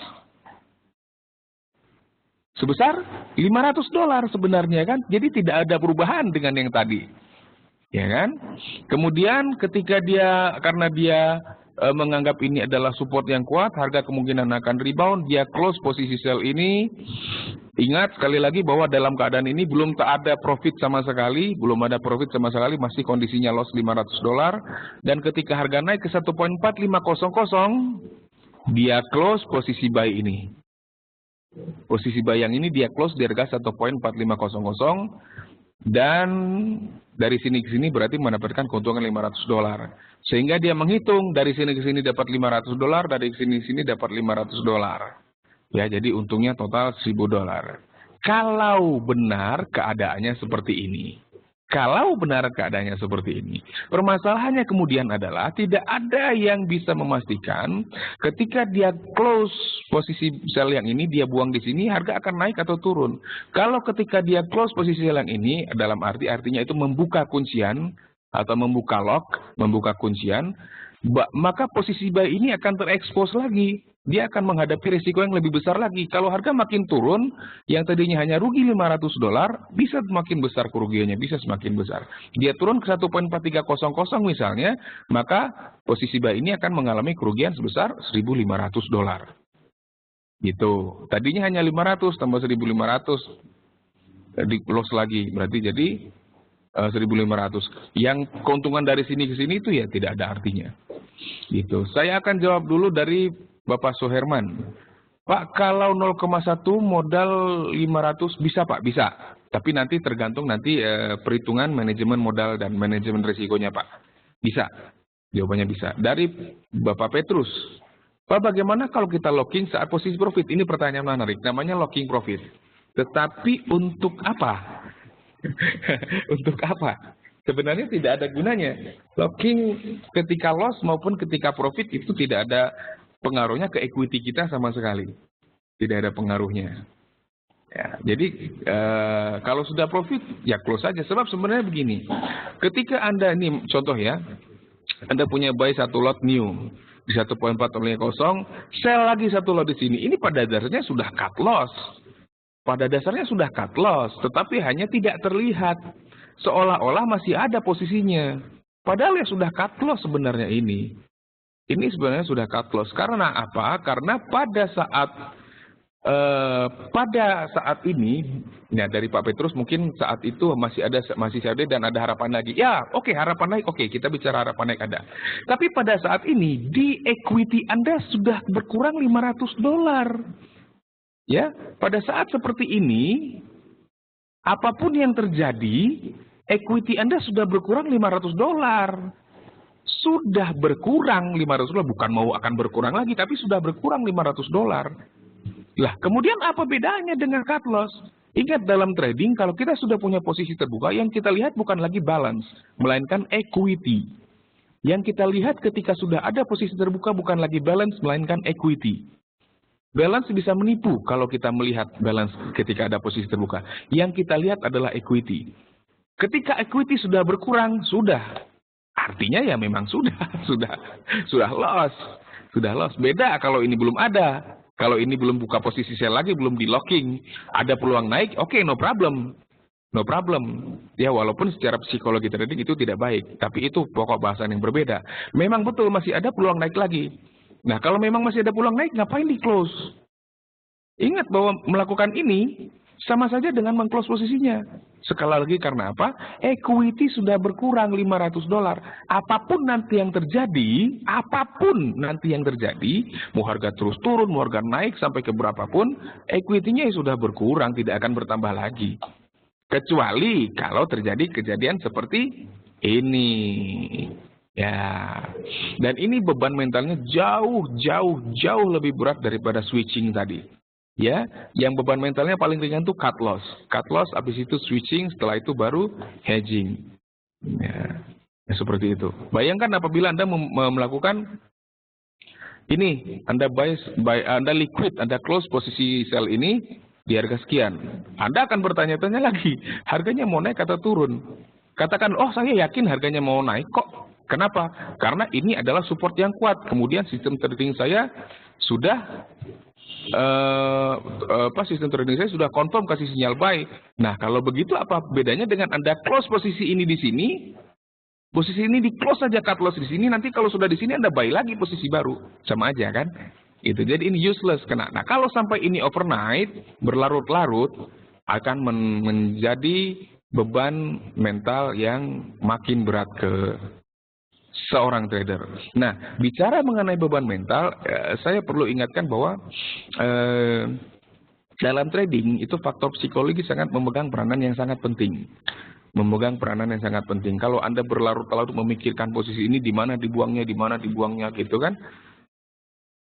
sebesar $500 sebenarnya kan. Jadi tidak ada perubahan dengan yang tadi. Ya kan? Kemudian ketika dia, karena dia menganggap ini adalah support yang kuat, harga kemungkinan akan rebound, dia close posisi sell ini. Ingat sekali lagi bahwa dalam keadaan ini belum tak ada profit sama sekali, masih kondisinya loss $500. Dan ketika harga naik ke 1.4500, dia close posisi buy ini. Posisi buy yang ini dia close di harga 1.4500 dan dari sini ke sini berarti mendapatkan keuntungan $500. Sehingga dia menghitung dari sini ke sini dapat $500, dari sini ke sini dapat $500. Ya, jadi untungnya total $1.000. Kalau benar keadaannya seperti ini. Kalau benar keadaannya seperti ini, permasalahannya kemudian adalah tidak ada yang bisa memastikan ketika dia close posisi sell yang ini, dia buang di sini, harga akan naik atau turun. Kalau ketika dia close posisi sell yang ini, dalam artinya itu membuka kuncian atau membuka lock, membuka kuncian, maka posisi buy ini akan terekspos lagi. Dia akan menghadapi risiko yang lebih besar lagi. Kalau harga makin turun, yang tadinya hanya rugi $500, bisa semakin besar kerugiannya, bisa semakin besar. Dia turun ke 1.4300 misalnya, maka posisi buy ini akan mengalami kerugian sebesar $1.500. Gitu. Tadinya hanya 500 tambah 1.500, di loss lagi. Berarti jadi 1.500. Yang keuntungan dari sini ke sini itu ya tidak ada artinya. Gitu. Saya akan jawab dulu dari Bapak Soherman. Pak, kalau 0,1 modal 500 bisa Pak? Bisa. Tapi nanti tergantung perhitungan manajemen modal dan manajemen risikonya Pak. Bisa. Jawabannya bisa. Dari Bapak Petrus. Pak, bagaimana kalau kita locking saat posisi profit? Ini pertanyaan menarik. Namanya locking profit. Tetapi untuk apa? Untuk apa? Sebenarnya tidak ada gunanya. Locking ketika loss maupun ketika profit itu tidak ada pengaruhnya ke equity kita sama sekali. Tidak ada pengaruhnya. Ya, jadi kalau sudah profit ya close saja. Sebab sebenarnya begini. Ketika Anda ini contoh ya. Anda punya buy satu lot new di 1.450, sell lagi satu lot di sini. Ini pada dasarnya sudah cut loss. Pada dasarnya sudah cut loss, tetapi hanya tidak terlihat. Seolah-olah masih ada posisinya. Padahal ya sudah cut loss sebenarnya ini. Ini sebenarnya sudah cut loss. Karena apa? Karena pada saat ini Ya, dari Pak Petrus mungkin saat itu masih ada dan ada harapan lagi. Ya, oke, harapan naik, oke, kita bicara harapan naik ada. Tapi pada saat ini di equity Anda sudah berkurang $500. Ya, pada saat seperti ini, apapun yang terjadi, equity Anda sudah berkurang $500. Sudah berkurang $500, bukan mau akan berkurang lagi, tapi sudah berkurang $500. Lah, kemudian apa bedanya dengan cut loss? Ingat dalam trading, kalau kita sudah punya posisi terbuka, yang kita lihat bukan lagi balance, melainkan equity. Yang kita lihat ketika sudah ada posisi terbuka bukan lagi balance, melainkan equity. Balance bisa menipu kalau kita melihat balance ketika ada posisi terbuka. Yang kita lihat adalah equity. Ketika equity sudah berkurang, sudah. Artinya ya memang sudah loss. Sudah loss. Beda kalau ini belum ada. Kalau ini belum buka posisi sell lagi, belum di locking, ada peluang naik, oke, no problem. No problem. Ya, walaupun secara psikologi trading itu tidak baik, tapi itu pokok bahasan yang berbeda. Memang betul masih ada peluang naik lagi. Nah, kalau memang masih ada peluang naik, ngapain di close? Ingat bahwa melakukan ini sama saja dengan meng-close posisinya. Sekali lagi karena apa? Equity sudah berkurang $500. Apapun nanti yang terjadi, mau harga terus turun, mau harga naik sampai ke berapapun, equity-nya sudah berkurang, tidak akan bertambah lagi. Kecuali kalau terjadi kejadian seperti ini. Ya. Dan ini beban mentalnya jauh lebih berat daripada switching tadi. Ya, yang beban mentalnya paling ringan itu cut loss. Cut loss, habis itu switching, setelah itu baru hedging. Ya, seperti itu. Bayangkan apabila Anda melakukan ini, Anda Anda liquid, Anda close posisi sell ini di harga sekian. Anda akan bertanya-tanya lagi, harganya mau naik atau turun? Katakan, oh saya yakin harganya mau naik kok. Kenapa? Karena ini adalah support yang kuat. Kemudian sistem trading saya sudah sistem trading saya sudah confirm kasih sinyal buy. Nah, kalau begitu apa bedanya dengan Anda close posisi ini di sini? Posisi ini di close saja cut loss di sini, nanti kalau sudah di sini Anda buy lagi posisi baru. Sama aja kan? Itu jadi ini useless kena. Nah, kalau sampai ini overnight berlarut-larut akan menjadi beban mental yang makin berat ke seorang trader. Nah, bicara mengenai beban mental, saya perlu ingatkan bahwa dalam trading itu faktor psikologi sangat memegang peranan yang sangat penting. Kalau Anda berlarut-larut memikirkan posisi ini di mana dibuangnya gitu kan,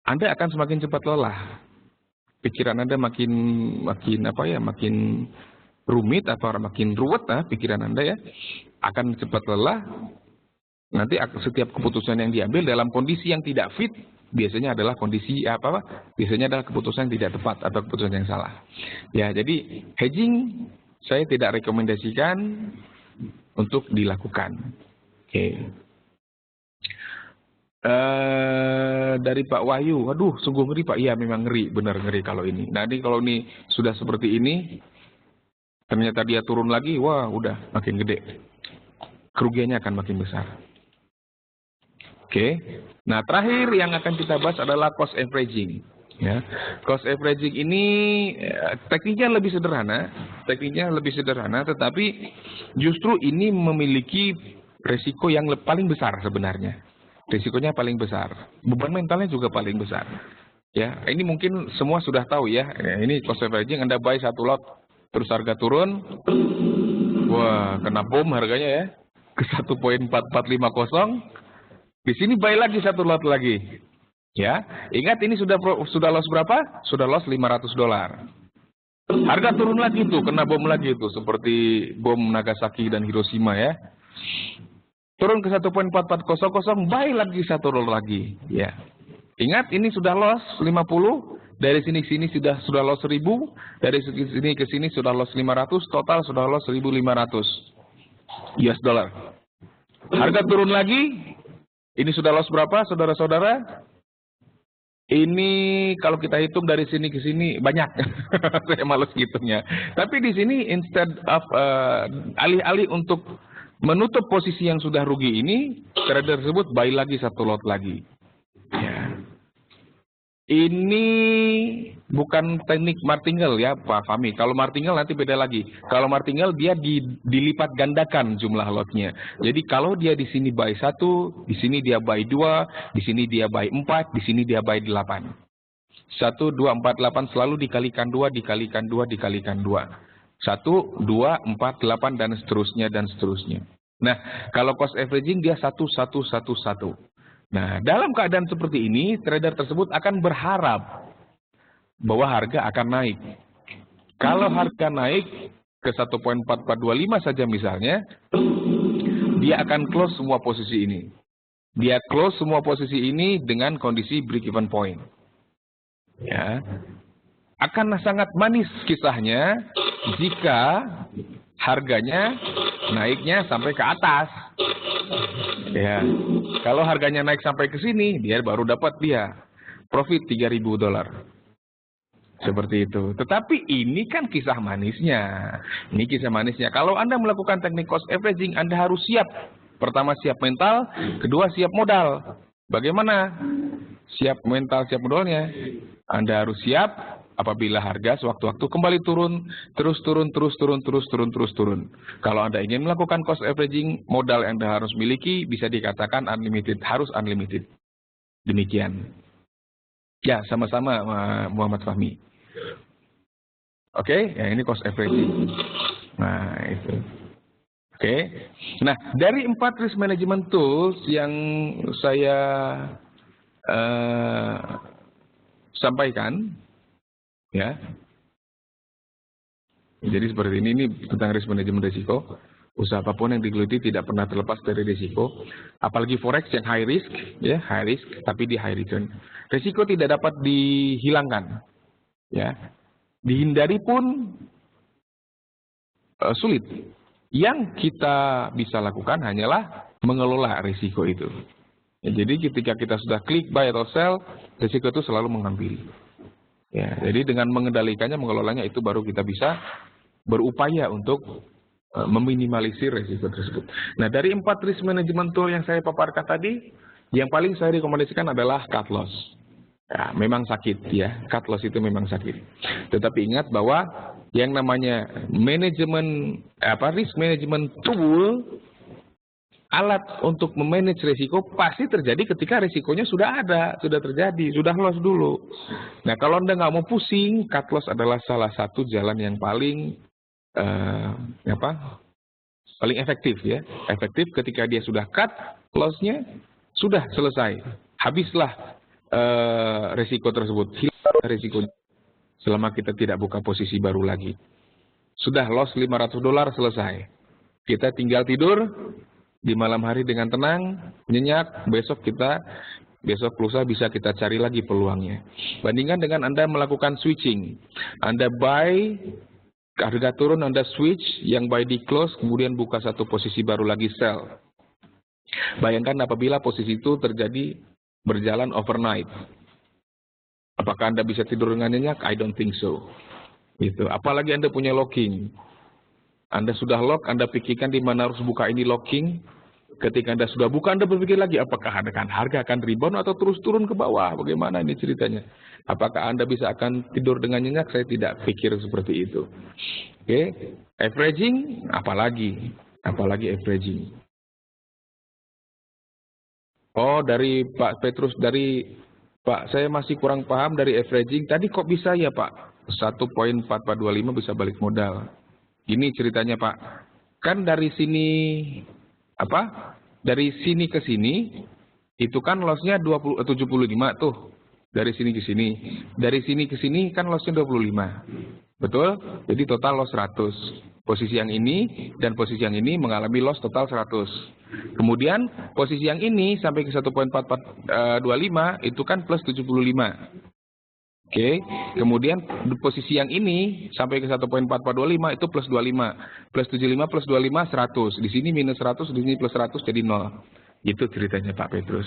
Anda akan semakin cepat lelah. Pikiran Anda makin rumit atau makin ruwet pikiran Anda ya, akan cepat lelah. Nanti setiap keputusan yang diambil dalam kondisi yang tidak fit, biasanya adalah biasanya adalah keputusan yang tidak tepat atau keputusan yang salah. Ya, jadi hedging saya tidak rekomendasikan untuk dilakukan. Oke. Dari Pak Wahyu, aduh sungguh ngeri Pak. Iya memang ngeri, benar ngeri kalau ini. Nanti kalau ini sudah seperti ini, ternyata dia turun lagi, wah udah makin gede. Kerugiannya akan makin besar. Oke. Nah, terakhir yang akan kita bahas adalah cost averaging. Ya, cost averaging ini tekniknya lebih sederhana, tetapi justru ini memiliki resiko yang paling besar sebenarnya. Risikonya paling besar, beban mentalnya juga paling besar. Ya, ini mungkin semua sudah tahu ya. Ini cost averaging, Anda buy satu lot, terus harga turun, wah kena bom harganya ya ke 1.4450. Di sini buy lagi satu lot lagi. Ya, ingat ini sudah loss berapa? Sudah loss $500. Harga turun lagi tuh, kena bom lagi tuh, seperti bom Nagasaki dan Hiroshima ya. Turun ke 1.4400, buy lagi satu lot lagi. Ya, ingat ini sudah loss 50. Dari sini ke sini sudah loss 1000. Dari sini ke sini sudah loss 500. Total sudah loss 1.500 US dollar. Harga turun lagi. Ini sudah loss berapa, saudara-saudara? Ini kalau kita hitung dari sini ke sini banyak. Saya males ngitungnya. Tapi di sini instead of alih-alih untuk menutup posisi yang sudah rugi ini, trader tersebut buy lagi satu lot lagi. Ya. Ini bukan teknik martingale ya Pak Fahmi. Kalau martingale nanti beda lagi. Kalau martingale dia dilipat gandakan jumlah lotnya. Jadi kalau dia di sini by 1, di sini dia by 2, di sini dia by 4, di sini dia by 8. 1, 2, 4, 8 selalu dikalikan 2, dikalikan 2, dikalikan 2. 1, 2, 4, 8 dan seterusnya dan seterusnya. Nah, kalau cost averaging dia 1, 1, 1, 1. Nah, dalam keadaan seperti ini, trader tersebut akan berharap bahwa harga akan naik. Kalau harga naik ke 1.4425 saja misalnya, dia akan close semua posisi ini. Dia close semua posisi ini dengan kondisi break even point. Ya. Akan sangat manis kisahnya jika harganya naiknya sampai ke atas. Ya, kalau harganya naik sampai ke sini, dia baru dapat dia profit $3.000. Seperti itu. Tetapi ini kan kisah manisnya. Ini kisah manisnya. Kalau Anda melakukan teknik cost averaging, Anda harus siap. Pertama siap mental, kedua siap modal. Bagaimana siap mental, siap modalnya? Anda harus siap apabila harga sewaktu-waktu kembali turun, terus turun. Kalau Anda ingin melakukan cost averaging, modal yang Anda harus miliki bisa dikatakan unlimited, harus unlimited. Demikian. Ya, sama-sama Muhammad Fahmi. Oke, ya ini cost averaging. Nah, itu. Oke. Nah, dari 4 risk management tools yang saya sampaikan, ya. Jadi seperti ini tentang risk manajemen risiko. Usaha apapun yang digeluti tidak pernah terlepas dari risiko. Apalagi forex yang high risk, ya high risk, tapi di high return. Risiko tidak dapat dihilangkan, ya. Dihindari pun sulit. Yang kita bisa lakukan hanyalah mengelola risiko itu. Ya, jadi ketika kita sudah klik buy atau sell, risiko itu selalu mengambil. Ya, jadi dengan mengendalikannya, mengelolanya itu baru kita bisa berupaya untuk meminimalisir risiko tersebut. Nah, dari 4 risk management tool yang saya paparkan tadi, yang paling saya rekomendasikan adalah cut loss. Ya, memang sakit ya, cut loss itu memang sakit. Tetapi ingat bahwa yang namanya risk management tool, alat untuk memanage risiko pasti terjadi ketika risikonya sudah ada, sudah terjadi, sudah loss dulu. Nah, kalau Anda nggak mau pusing, cut loss adalah salah satu jalan yang paling paling efektif ya. Efektif ketika dia sudah cut loss-nya, sudah selesai. Habislah risiko tersebut, hilang risikonya. Selama kita tidak buka posisi baru lagi. Sudah loss $500 selesai. Kita tinggal tidur di malam hari dengan tenang, nyenyak, besok lusa bisa kita cari lagi peluangnya. Bandingkan dengan Anda melakukan switching. Anda buy, harga turun Anda switch, yang buy di close, kemudian buka satu posisi baru lagi sell. Bayangkan apabila posisi itu terjadi berjalan overnight. Apakah Anda bisa tidur dengan nyenyak? I don't think so. Gitu. Apalagi Anda punya locking. Anda sudah lock, Anda pikirkan di mana harus buka ini locking. Ketika Anda sudah buka, Anda berpikir lagi, apakah harga akan rebound atau terus turun ke bawah? Bagaimana ini ceritanya? Apakah Anda bisa akan tidur dengan nyenyak? Saya tidak pikir seperti itu. Oke, averaging, apalagi averaging. Oh, dari Pak Petrus, Pak, saya masih kurang paham dari averaging. Tadi kok bisa ya Pak? 1.4425 bisa balik modal. Ini ceritanya Pak. Kan dari sini dari sini ke sini itu kan lossnya 75 tuh. Dari sini ke sini. Dari sini ke sini kan lossnya 25. Betul? Jadi total loss 100. Posisi yang ini dan posisi yang ini mengalami loss total 100. Kemudian posisi yang ini sampai ke 1.4425 itu kan plus 75. Oke, kemudian posisi yang ini sampai ke 1.4425 itu plus 25. Plus 75 plus 25 100. Di sini minus 100, di sini plus 100 jadi 0. Itu ceritanya Pak Petrus.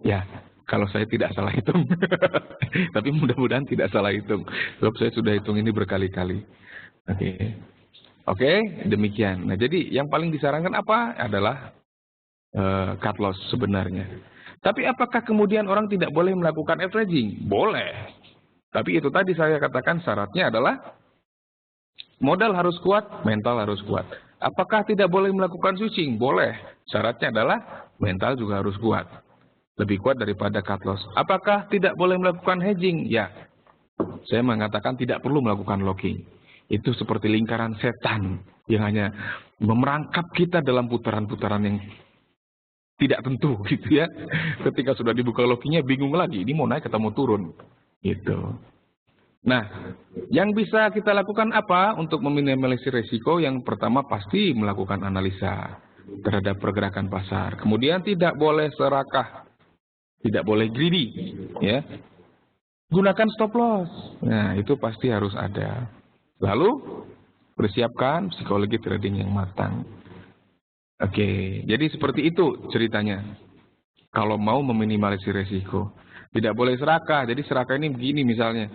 Ya, kalau saya tidak salah hitung. Tapi mudah-mudahan tidak salah hitung. Sebab saya sudah hitung ini berkali-kali. Oke, demikian. Nah, jadi yang paling disarankan apa adalah cut loss sebenarnya. Tapi apakah kemudian orang tidak boleh melakukan averaging? Boleh. Tapi itu tadi saya katakan syaratnya adalah modal harus kuat, mental harus kuat. Apakah tidak boleh melakukan switching? Boleh. Syaratnya adalah mental juga harus kuat. Lebih kuat daripada cut loss. Apakah tidak boleh melakukan hedging? Ya. Saya mengatakan tidak perlu melakukan locking. Itu seperti lingkaran setan yang hanya memerangkap kita dalam putaran-putaran yang tidak tentu gitu ya. Ketika sudah dibuka lockingnya bingung lagi. Ini mau naik atau mau turun. Gitu. Nah, yang bisa kita lakukan apa untuk meminimalisir risiko? Yang pertama pasti melakukan analisa terhadap pergerakan pasar. Kemudian tidak boleh serakah, tidak boleh greedy, ya. Gunakan stop loss. Nah, itu pasti harus ada. Lalu persiapkan psikologi trading yang matang. Oke, jadi seperti itu ceritanya. Kalau mau meminimalisir risiko, tidak boleh serakah. Jadi serakah ini begini misalnya.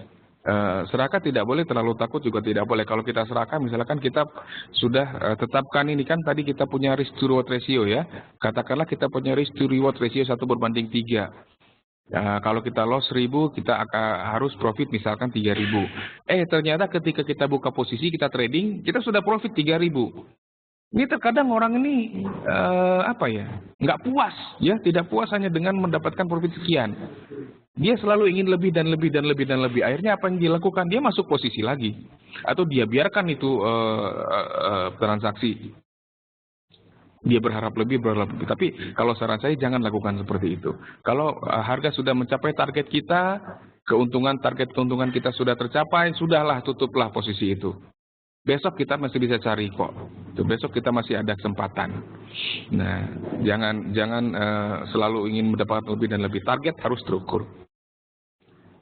Serakah tidak boleh, terlalu takut juga tidak boleh. Kalau kita serakah, misalkan kita sudah tetapkan ini kan tadi kita punya risk to reward ratio ya. Katakanlah kita punya risk to reward ratio 1/3. Kalau kita loss 1.000, kita akan harus profit misalkan 3.000. Ternyata ketika kita buka posisi, kita trading, kita sudah profit 3.000. Ini terkadang orang ini nggak puas ya, tidak puas hanya dengan mendapatkan profit sekian. Dia selalu ingin lebih dan lebih dan lebih dan lebih. Akhirnya apa yang dilakukan? Dia masuk posisi lagi, atau dia biarkan itu transaksi. Dia berharap lebih. Tapi kalau saran saya jangan lakukan seperti itu. Kalau harga sudah mencapai target kita, target keuntungan kita sudah tercapai, sudahlah tutuplah posisi itu. Besok kita masih bisa cari kok. Besok kita masih ada kesempatan. Nah, jangan selalu ingin mendapatkan lebih dan lebih. Target harus terukur.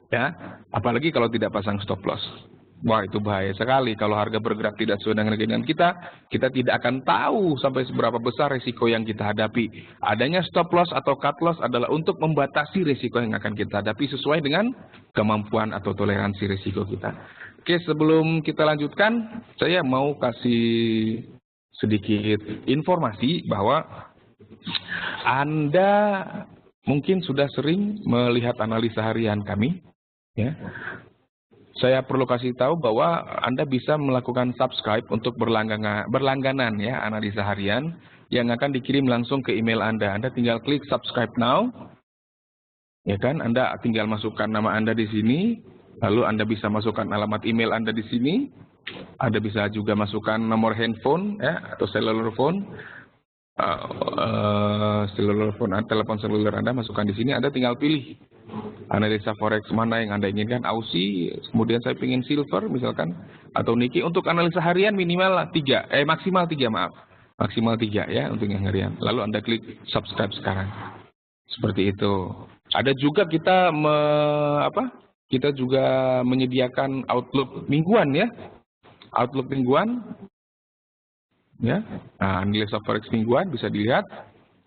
Ya, apalagi kalau tidak pasang stop loss. Wah, itu bahaya sekali. Kalau harga bergerak tidak sesuai dengan keinginan kita tidak akan tahu sampai seberapa besar risiko yang kita hadapi. Adanya stop loss atau cut loss adalah untuk membatasi risiko yang akan kita hadapi sesuai dengan kemampuan atau toleransi risiko kita. Oke, sebelum kita lanjutkan, saya mau kasih sedikit informasi bahwa Anda mungkin sudah sering melihat analisa harian kami, ya. Saya perlu kasih tahu bahwa Anda bisa melakukan subscribe untuk berlangganan ya analisa harian yang akan dikirim langsung ke email Anda. Anda tinggal klik subscribe now, ya kan? Anda tinggal masukkan nama Anda di sini. Lalu Anda bisa masukkan alamat email Anda di sini. Anda bisa juga masukkan nomor handphone ya, atau cellular phone. Telepon seluler Anda masukkan di sini. Anda tinggal pilih analisa forex mana yang Anda inginkan. Aussie, kemudian saya ingin silver misalkan, atau Nikkei. Untuk analisa harian minimal 3, maksimal 3 maaf. Maksimal 3 ya untuk yang harian. Lalu Anda klik subscribe sekarang. Seperti itu. Ada juga kita kita juga menyediakan outlook mingguan ya. Outlook mingguan. Ya. Nah, analisa forex mingguan bisa dilihat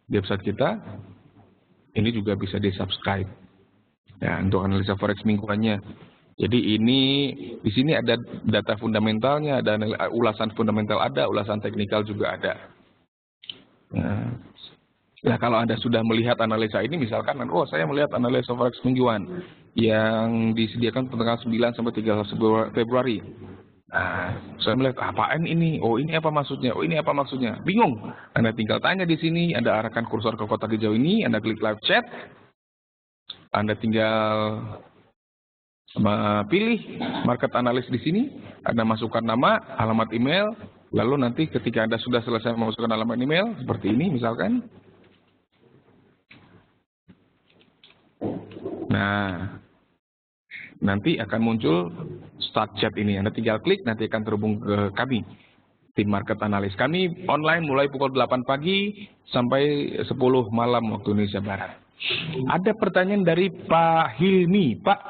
di website kita. Ini juga bisa di-subscribe. Ya, untuk analisa forex mingguannya. Jadi ini di sini ada data fundamentalnya, ada ulasan fundamental ada, ulasan teknikal juga ada. Nah, kalau Anda sudah melihat analisa ini, misalkan, saya melihat analisa forex mingguan yang disediakan tanggal 9 sampai 13 Februari. Nah, saya melihat apaan ini? Oh, ini apa maksudnya? Oh, ini apa maksudnya? Bingung. Anda tinggal tanya di sini, Anda arahkan kursor ke kotak hijau ini, Anda klik live chat. Anda tinggal pilih market analyst di sini, Anda masukkan nama, alamat email, lalu nanti ketika Anda sudah selesai memasukkan alamat email, seperti ini misalkan. Nah, nanti akan muncul start chat ini. Anda tinggal klik, nanti akan terhubung ke kami, tim market analyst. Kami online mulai pukul 8 pagi sampai 10 malam waktu Indonesia Barat. Ada pertanyaan dari Pak Hilmi. Pak,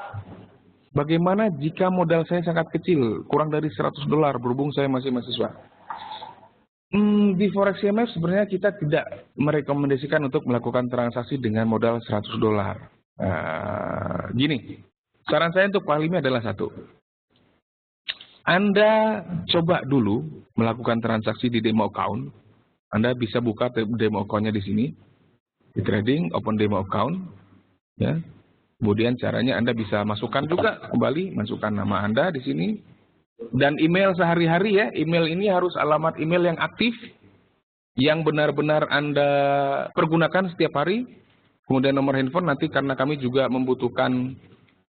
bagaimana jika modal saya sangat kecil, kurang dari $100, berhubung saya masih mahasiswa? Di Forex CMF sebenarnya kita tidak merekomendasikan untuk melakukan transaksi dengan modal $100. Gini, saran saya untuk Pak Hilmi adalah satu. Anda coba dulu melakukan transaksi di demo account. Anda bisa buka demo account-nya di sini. di trading, open demo account, ya. Kemudian caranya Anda bisa masukkan juga kembali, masukkan nama Anda di sini. Dan email sehari-hari ya, email ini harus alamat email yang aktif, yang benar-benar Anda pergunakan setiap hari. Kemudian nomor handphone nanti karena kami juga membutuhkan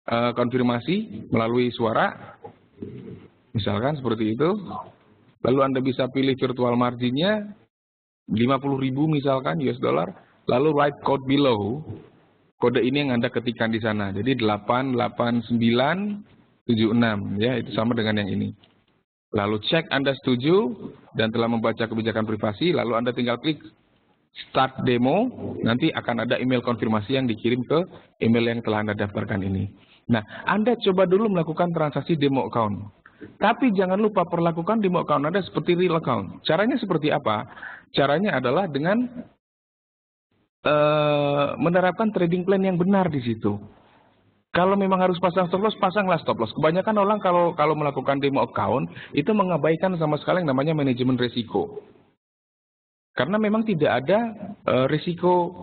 konfirmasi melalui suara, misalkan seperti itu. Lalu Anda bisa pilih virtual marginnya 50.000 misalkan US dollar. Lalu write code below. Kode ini yang Anda ketikkan di sana. Jadi 88976 ya, itu sama dengan yang ini. Lalu cek Anda setuju dan telah membaca kebijakan privasi, lalu Anda tinggal klik start demo, nanti akan ada email konfirmasi yang dikirim ke email yang telah Anda daftarkan ini. Nah, Anda coba dulu melakukan transaksi demo account. Tapi jangan lupa perlakukan demo account Anda seperti real account. Caranya seperti apa? Caranya adalah dengan menerapkan trading plan yang benar di situ. Kalau memang harus pasang stop loss, pasanglah stop loss. Kebanyakan orang kalau melakukan demo account itu mengabaikan sama sekali yang namanya manajemen risiko. Karena memang tidak ada risiko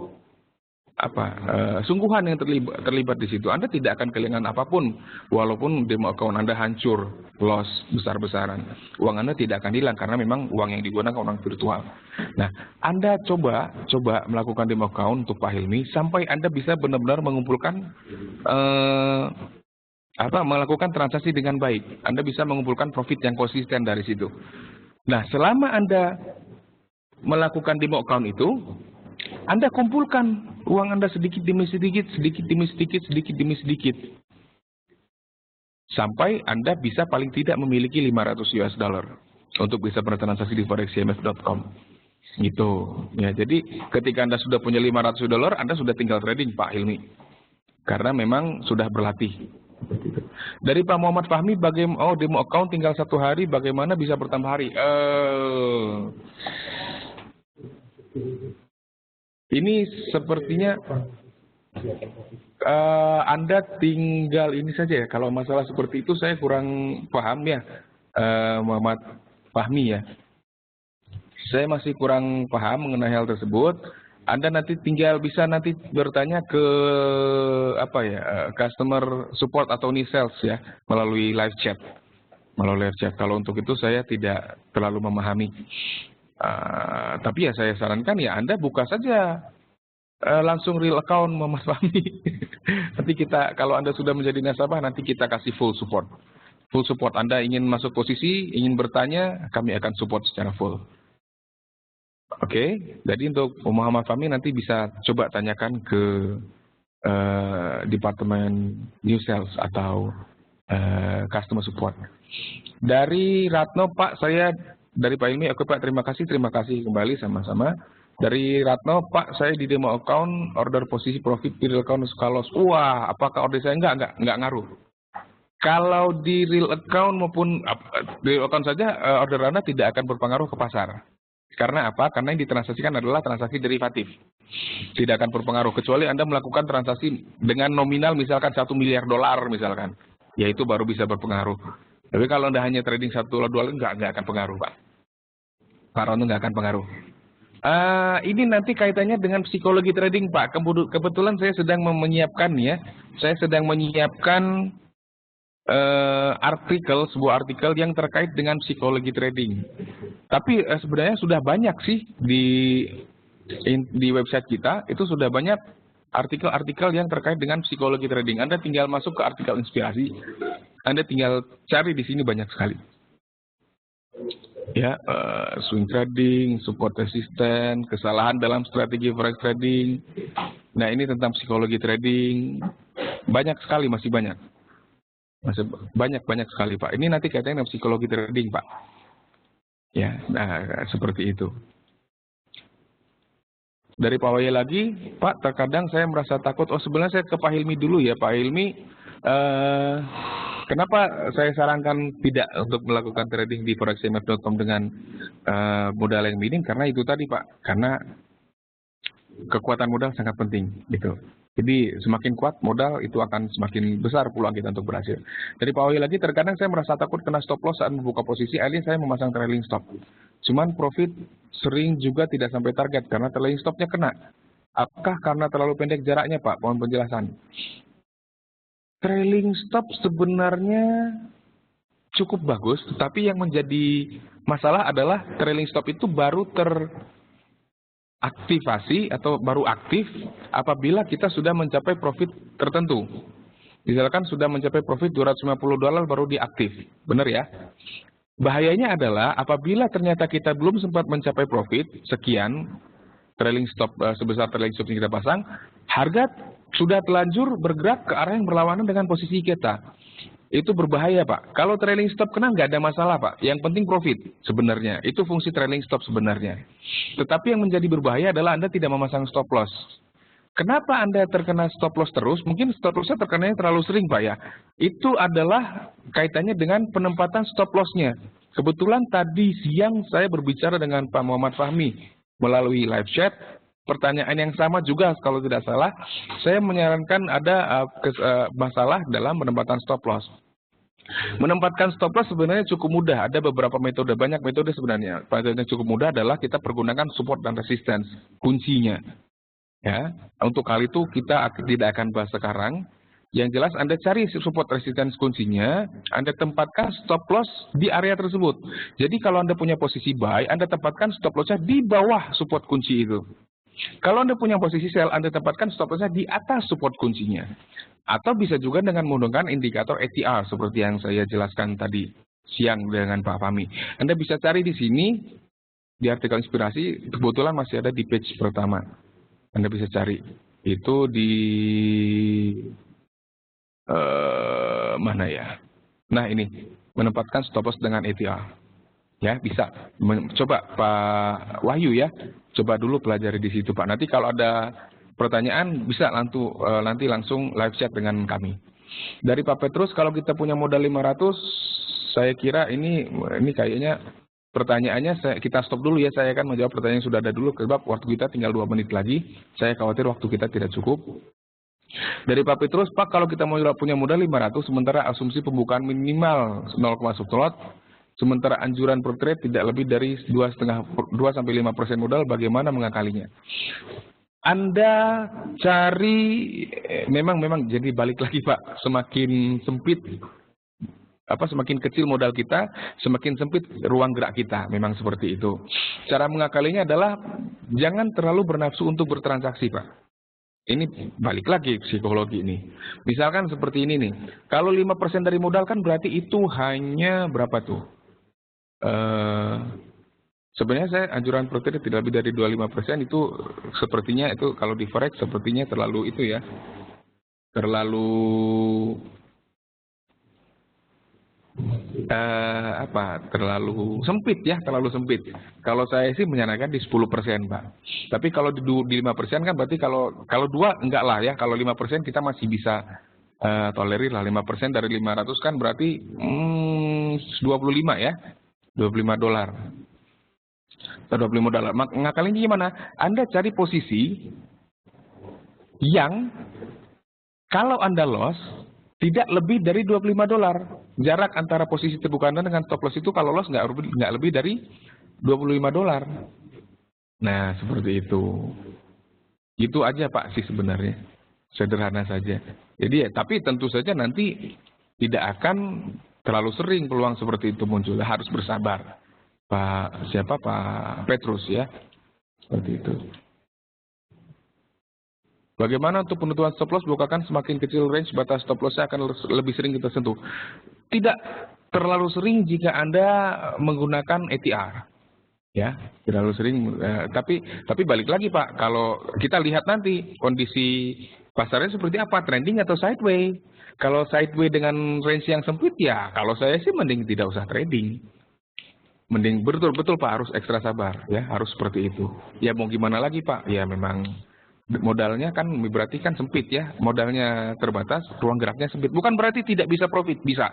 sungguhan yang terlibat di situ. Anda tidak akan kehilangan apapun walaupun demo account Anda hancur, loss besar-besaran. Uang Anda tidak akan hilang karena memang uang yang digunakan uang virtual. Nah, Anda coba melakukan demo account untuk Pak Hilmi sampai Anda bisa benar-benar mengumpulkan melakukan transaksi dengan baik. Anda bisa mengumpulkan profit yang konsisten dari situ. Nah, selama Anda melakukan demo account itu, Anda kumpulkan uang Anda sedikit demi sedikit, sedikit demi sedikit, sedikit demi sedikit. Sampai Anda bisa paling tidak memiliki 500 US dollar untuk bisa bertransaksi di forexcmf.com. Gitu. Ya, jadi ketika Anda sudah punya 500 dollar, Anda sudah tinggal trading, Pak Hilmi. Karena memang sudah berlatih. Dari Pak Muhammad Fahmi, demo account tinggal 1 hari, bagaimana bisa bertambah hari? Ini sepertinya Anda tinggal ini saja ya. Kalau masalah seperti itu saya kurang paham ya, Muhammad Fahmi ya. Saya masih kurang paham mengenai hal tersebut. Anda nanti tinggal bisa nanti bertanya ke customer support atau sales ya melalui live chat. Kalau untuk itu saya tidak terlalu memahami. Tapi ya saya sarankan ya Anda buka saja langsung real account Muhammad Fahmi. Nanti kalau Anda sudah menjadi nasabah nanti kita kasih full support. Full support. Anda ingin masuk posisi, ingin bertanya, kami akan support secara full. Oke, jadi untuk Muhammad Fahmi nanti bisa coba tanyakan ke departemen new sales atau customer support. Dari Ratno, Pak, dari Pak Hilmi, oke Pak, terima kasih kembali sama-sama. Dari Ratno, Pak, saya di demo account, order posisi profit, real account, skalos. Wah, apakah order saya enggak ngaruh. Kalau di real account maupun real account saja, order Anda tidak akan berpengaruh ke pasar. Karena apa? Karena yang ditransaksikan adalah transaksi derivatif. Tidak akan berpengaruh, kecuali Anda melakukan transaksi dengan nominal misalkan 1 miliar dolar misalkan. Ya itu baru bisa berpengaruh. Tapi kalau Anda hanya trading 1 dolar, enggak akan pengaruh, Pak. Pak Rono enggak akan pengaruh. Ini nanti kaitannya dengan psikologi trading, Pak. Kebetulan saya sedang menyiapkan ya. Saya sedang menyiapkan sebuah artikel yang terkait dengan psikologi trading. Tapi sebenarnya sudah banyak sih di website kita itu sudah banyak artikel-artikel yang terkait dengan psikologi trading. Anda tinggal masuk ke artikel inspirasi, Anda tinggal cari di sini banyak sekali. Ya, swing trading, support resisten, kesalahan dalam strategi forex trading. Nah, ini tentang psikologi trading. Banyak sekali, masih banyak. Masih banyak sekali, Pak. Ini nanti kaitannya dengan psikologi trading, Pak. Ya, nah, seperti itu. Dari Pak Waya lagi, Pak, terkadang saya merasa takut. Sebenarnya saya ke Pak Hilmi dulu ya, Pak Hilmi. Kenapa saya sarankan tidak untuk melakukan trading di forexcmf.com dengan modal yang minim? Karena itu tadi, Pak. Karena kekuatan modal sangat penting, gitu. Jadi semakin kuat modal itu akan semakin besar peluang kita untuk berhasil. Dari Pak Wahyu lagi, terkadang saya merasa takut kena stop loss saat membuka posisi, akhirnya saya memasang trailing stop. Cuman profit sering juga tidak sampai target karena trailing stopnya kena. Apakah karena terlalu pendek jaraknya, Pak? Mohon penjelasan. Trailing stop sebenarnya cukup bagus, tetapi yang menjadi masalah adalah trailing stop itu baru teraktivasi atau baru aktif apabila kita sudah mencapai profit tertentu. Misalkan sudah mencapai profit $250 baru diaktif. Benar ya? Bahayanya adalah apabila ternyata kita belum sempat mencapai profit sekian, trailing stop sebesar trailing stop yang kita pasang, harga sudah telanjur bergerak ke arah yang berlawanan dengan posisi kita. Itu berbahaya, Pak. Kalau trailing stop kena nggak ada masalah, Pak. Yang penting profit sebenarnya. Itu fungsi trailing stop sebenarnya. Tetapi yang menjadi berbahaya adalah Anda tidak memasang stop loss. Kenapa Anda terkena stop loss terus? Mungkin stop loss-nya terkenanya terlalu sering, Pak ya. Itu adalah kaitannya dengan penempatan stop loss-nya. Kebetulan tadi siang saya berbicara dengan Pak Muhammad Fahmi melalui live chat. Pertanyaan yang sama juga kalau tidak salah, saya menyarankan ada masalah dalam penempatan stop loss. Menempatkan stop loss sebenarnya cukup mudah, ada beberapa metode, banyak metode sebenarnya. Metode yang cukup mudah adalah kita pergunakan support dan resistance, kuncinya. Ya, untuk kali itu kita tidak akan bahas sekarang. Yang jelas Anda cari support resistance kuncinya, Anda tempatkan stop loss di area tersebut. Jadi kalau Anda punya posisi buy, Anda tempatkan stop loss-nya di bawah support kunci itu. Kalau Anda punya posisi sell, Anda tempatkan stop loss-nya di atas support kuncinya. Atau bisa juga dengan menggunakan indikator ATR seperti yang saya jelaskan tadi siang dengan Pak Fahmi. Anda bisa cari di sini, di artikel inspirasi, kebetulan masih ada di page pertama. Anda bisa cari. Itu di mana ya? Nah ini, menempatkan stop loss dengan ATR. Ya, bisa. Coba Pak Wahyu ya. Coba dulu pelajari di situ, Pak. Nanti kalau ada pertanyaan bisa nanti langsung live chat dengan kami. Dari Pak Petrus, kalau kita punya modal 500, saya kira ini kayaknya pertanyaannya kita stop dulu ya. Saya akan menjawab pertanyaan yang sudah ada dulu sebab waktu kita tinggal 2 menit lagi. Saya khawatir waktu kita tidak cukup. Dari Pak Petrus, Pak, kalau kita mau punya modal 500 sementara asumsi pembukaan minimal 0,1 lot, sementara anjuran per trade tidak lebih dari 2-5% modal, bagaimana mengakalinya? Anda cari, memang jadi balik lagi Pak, semakin sempit, semakin kecil modal kita, semakin sempit ruang gerak kita, memang seperti itu. Cara mengakalinya adalah jangan terlalu bernafsu untuk bertransaksi Pak. Ini balik lagi psikologi ini. Misalkan seperti ini nih, kalau 5% dari modal kan berarti itu hanya berapa tuh? Sebenarnya saya anjuran per trade tidak lebih dari 25%, itu sepertinya itu kalau di forex sepertinya terlalu itu ya, terlalu terlalu sempit ya, terlalu sempit. Kalau saya sih menyarankan di 10% Pak. Tapi kalau di 5% kan berarti kalau 2 enggak lah ya, kalau 5% kita masih bisa tolerir lah. 5% dari 500 kan berarti 25 ya. $25. $25. Ngakalinya gimana? Anda cari posisi yang kalau Anda loss tidak lebih dari $25. Jarak antara posisi terbuka Anda dengan stop loss itu kalau loss nggak lebih dari $25. Nah, seperti itu. Itu aja Pak sih sebenarnya. Sederhana saja. Jadi ya, tapi tentu saja nanti tidak akan terlalu sering peluang seperti itu muncul. Harus bersabar. Pak Petrus ya. Seperti itu. Bagaimana untuk penutupan stop loss? Bukakan semakin kecil range batas stop loss-nya akan lebih sering kita sentuh. Tidak terlalu sering jika Anda menggunakan ATR. Ya, terlalu sering. Tapi balik lagi Pak, kalau kita lihat nanti kondisi pasarnya seperti apa, trending atau sideways. Kalau sideways dengan range yang sempit ya, kalau saya sih mending tidak usah trading. Mending betul-betul Pak harus ekstra sabar ya, harus seperti itu. Ya mau gimana lagi Pak? Ya memang modalnya kan berarti kan sempit ya, modalnya terbatas, ruang geraknya sempit. Bukan berarti tidak bisa profit, bisa,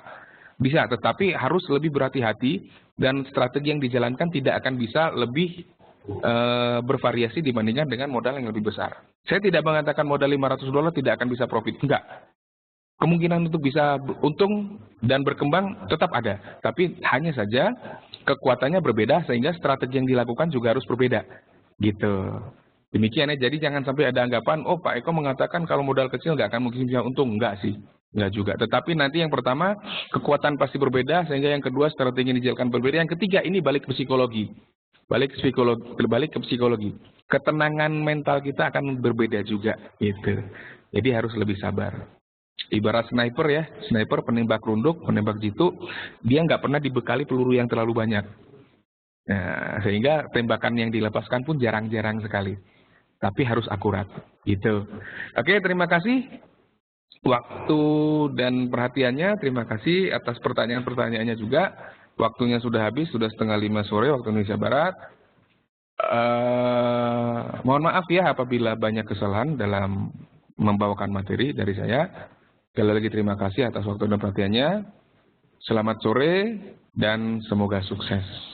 tetapi harus lebih berhati-hati dan strategi yang dijalankan tidak akan bisa lebih bervariasi dibandingkan dengan modal yang lebih besar. Saya tidak mengatakan modal $500 tidak akan bisa profit, enggak. Kemungkinan untuk bisa untung dan berkembang tetap ada, tapi hanya saja kekuatannya berbeda sehingga strategi yang dilakukan juga harus berbeda, gitu. Demikian ya, jadi jangan sampai ada anggapan, oh Pak Eko mengatakan kalau modal kecil nggak akan mungkin bisa untung. Enggak sih, enggak juga. Tetapi nanti yang pertama, kekuatan pasti berbeda, sehingga yang kedua strategi yang dijalankan berbeda. Yang ketiga, ini balik ke psikologi. Balik ke psikologi. Ketenangan mental kita akan berbeda juga, gitu. Jadi harus lebih sabar. Ibarat sniper ya, sniper penembak runduk, penembak jitu, dia nggak pernah dibekali peluru yang terlalu banyak. Nah, sehingga tembakan yang dilepaskan pun jarang-jarang sekali. Tapi harus akurat, gitu. Oke, terima kasih waktu dan perhatiannya. Terima kasih atas pertanyaan-pertanyaannya juga. Waktunya sudah habis, sudah 4:30 sore waktu Indonesia Barat. Mohon maaf ya apabila banyak kesalahan dalam membawakan materi dari saya. Sekali lagi terima kasih atas waktu dan perhatiannya. Selamat sore dan semoga sukses.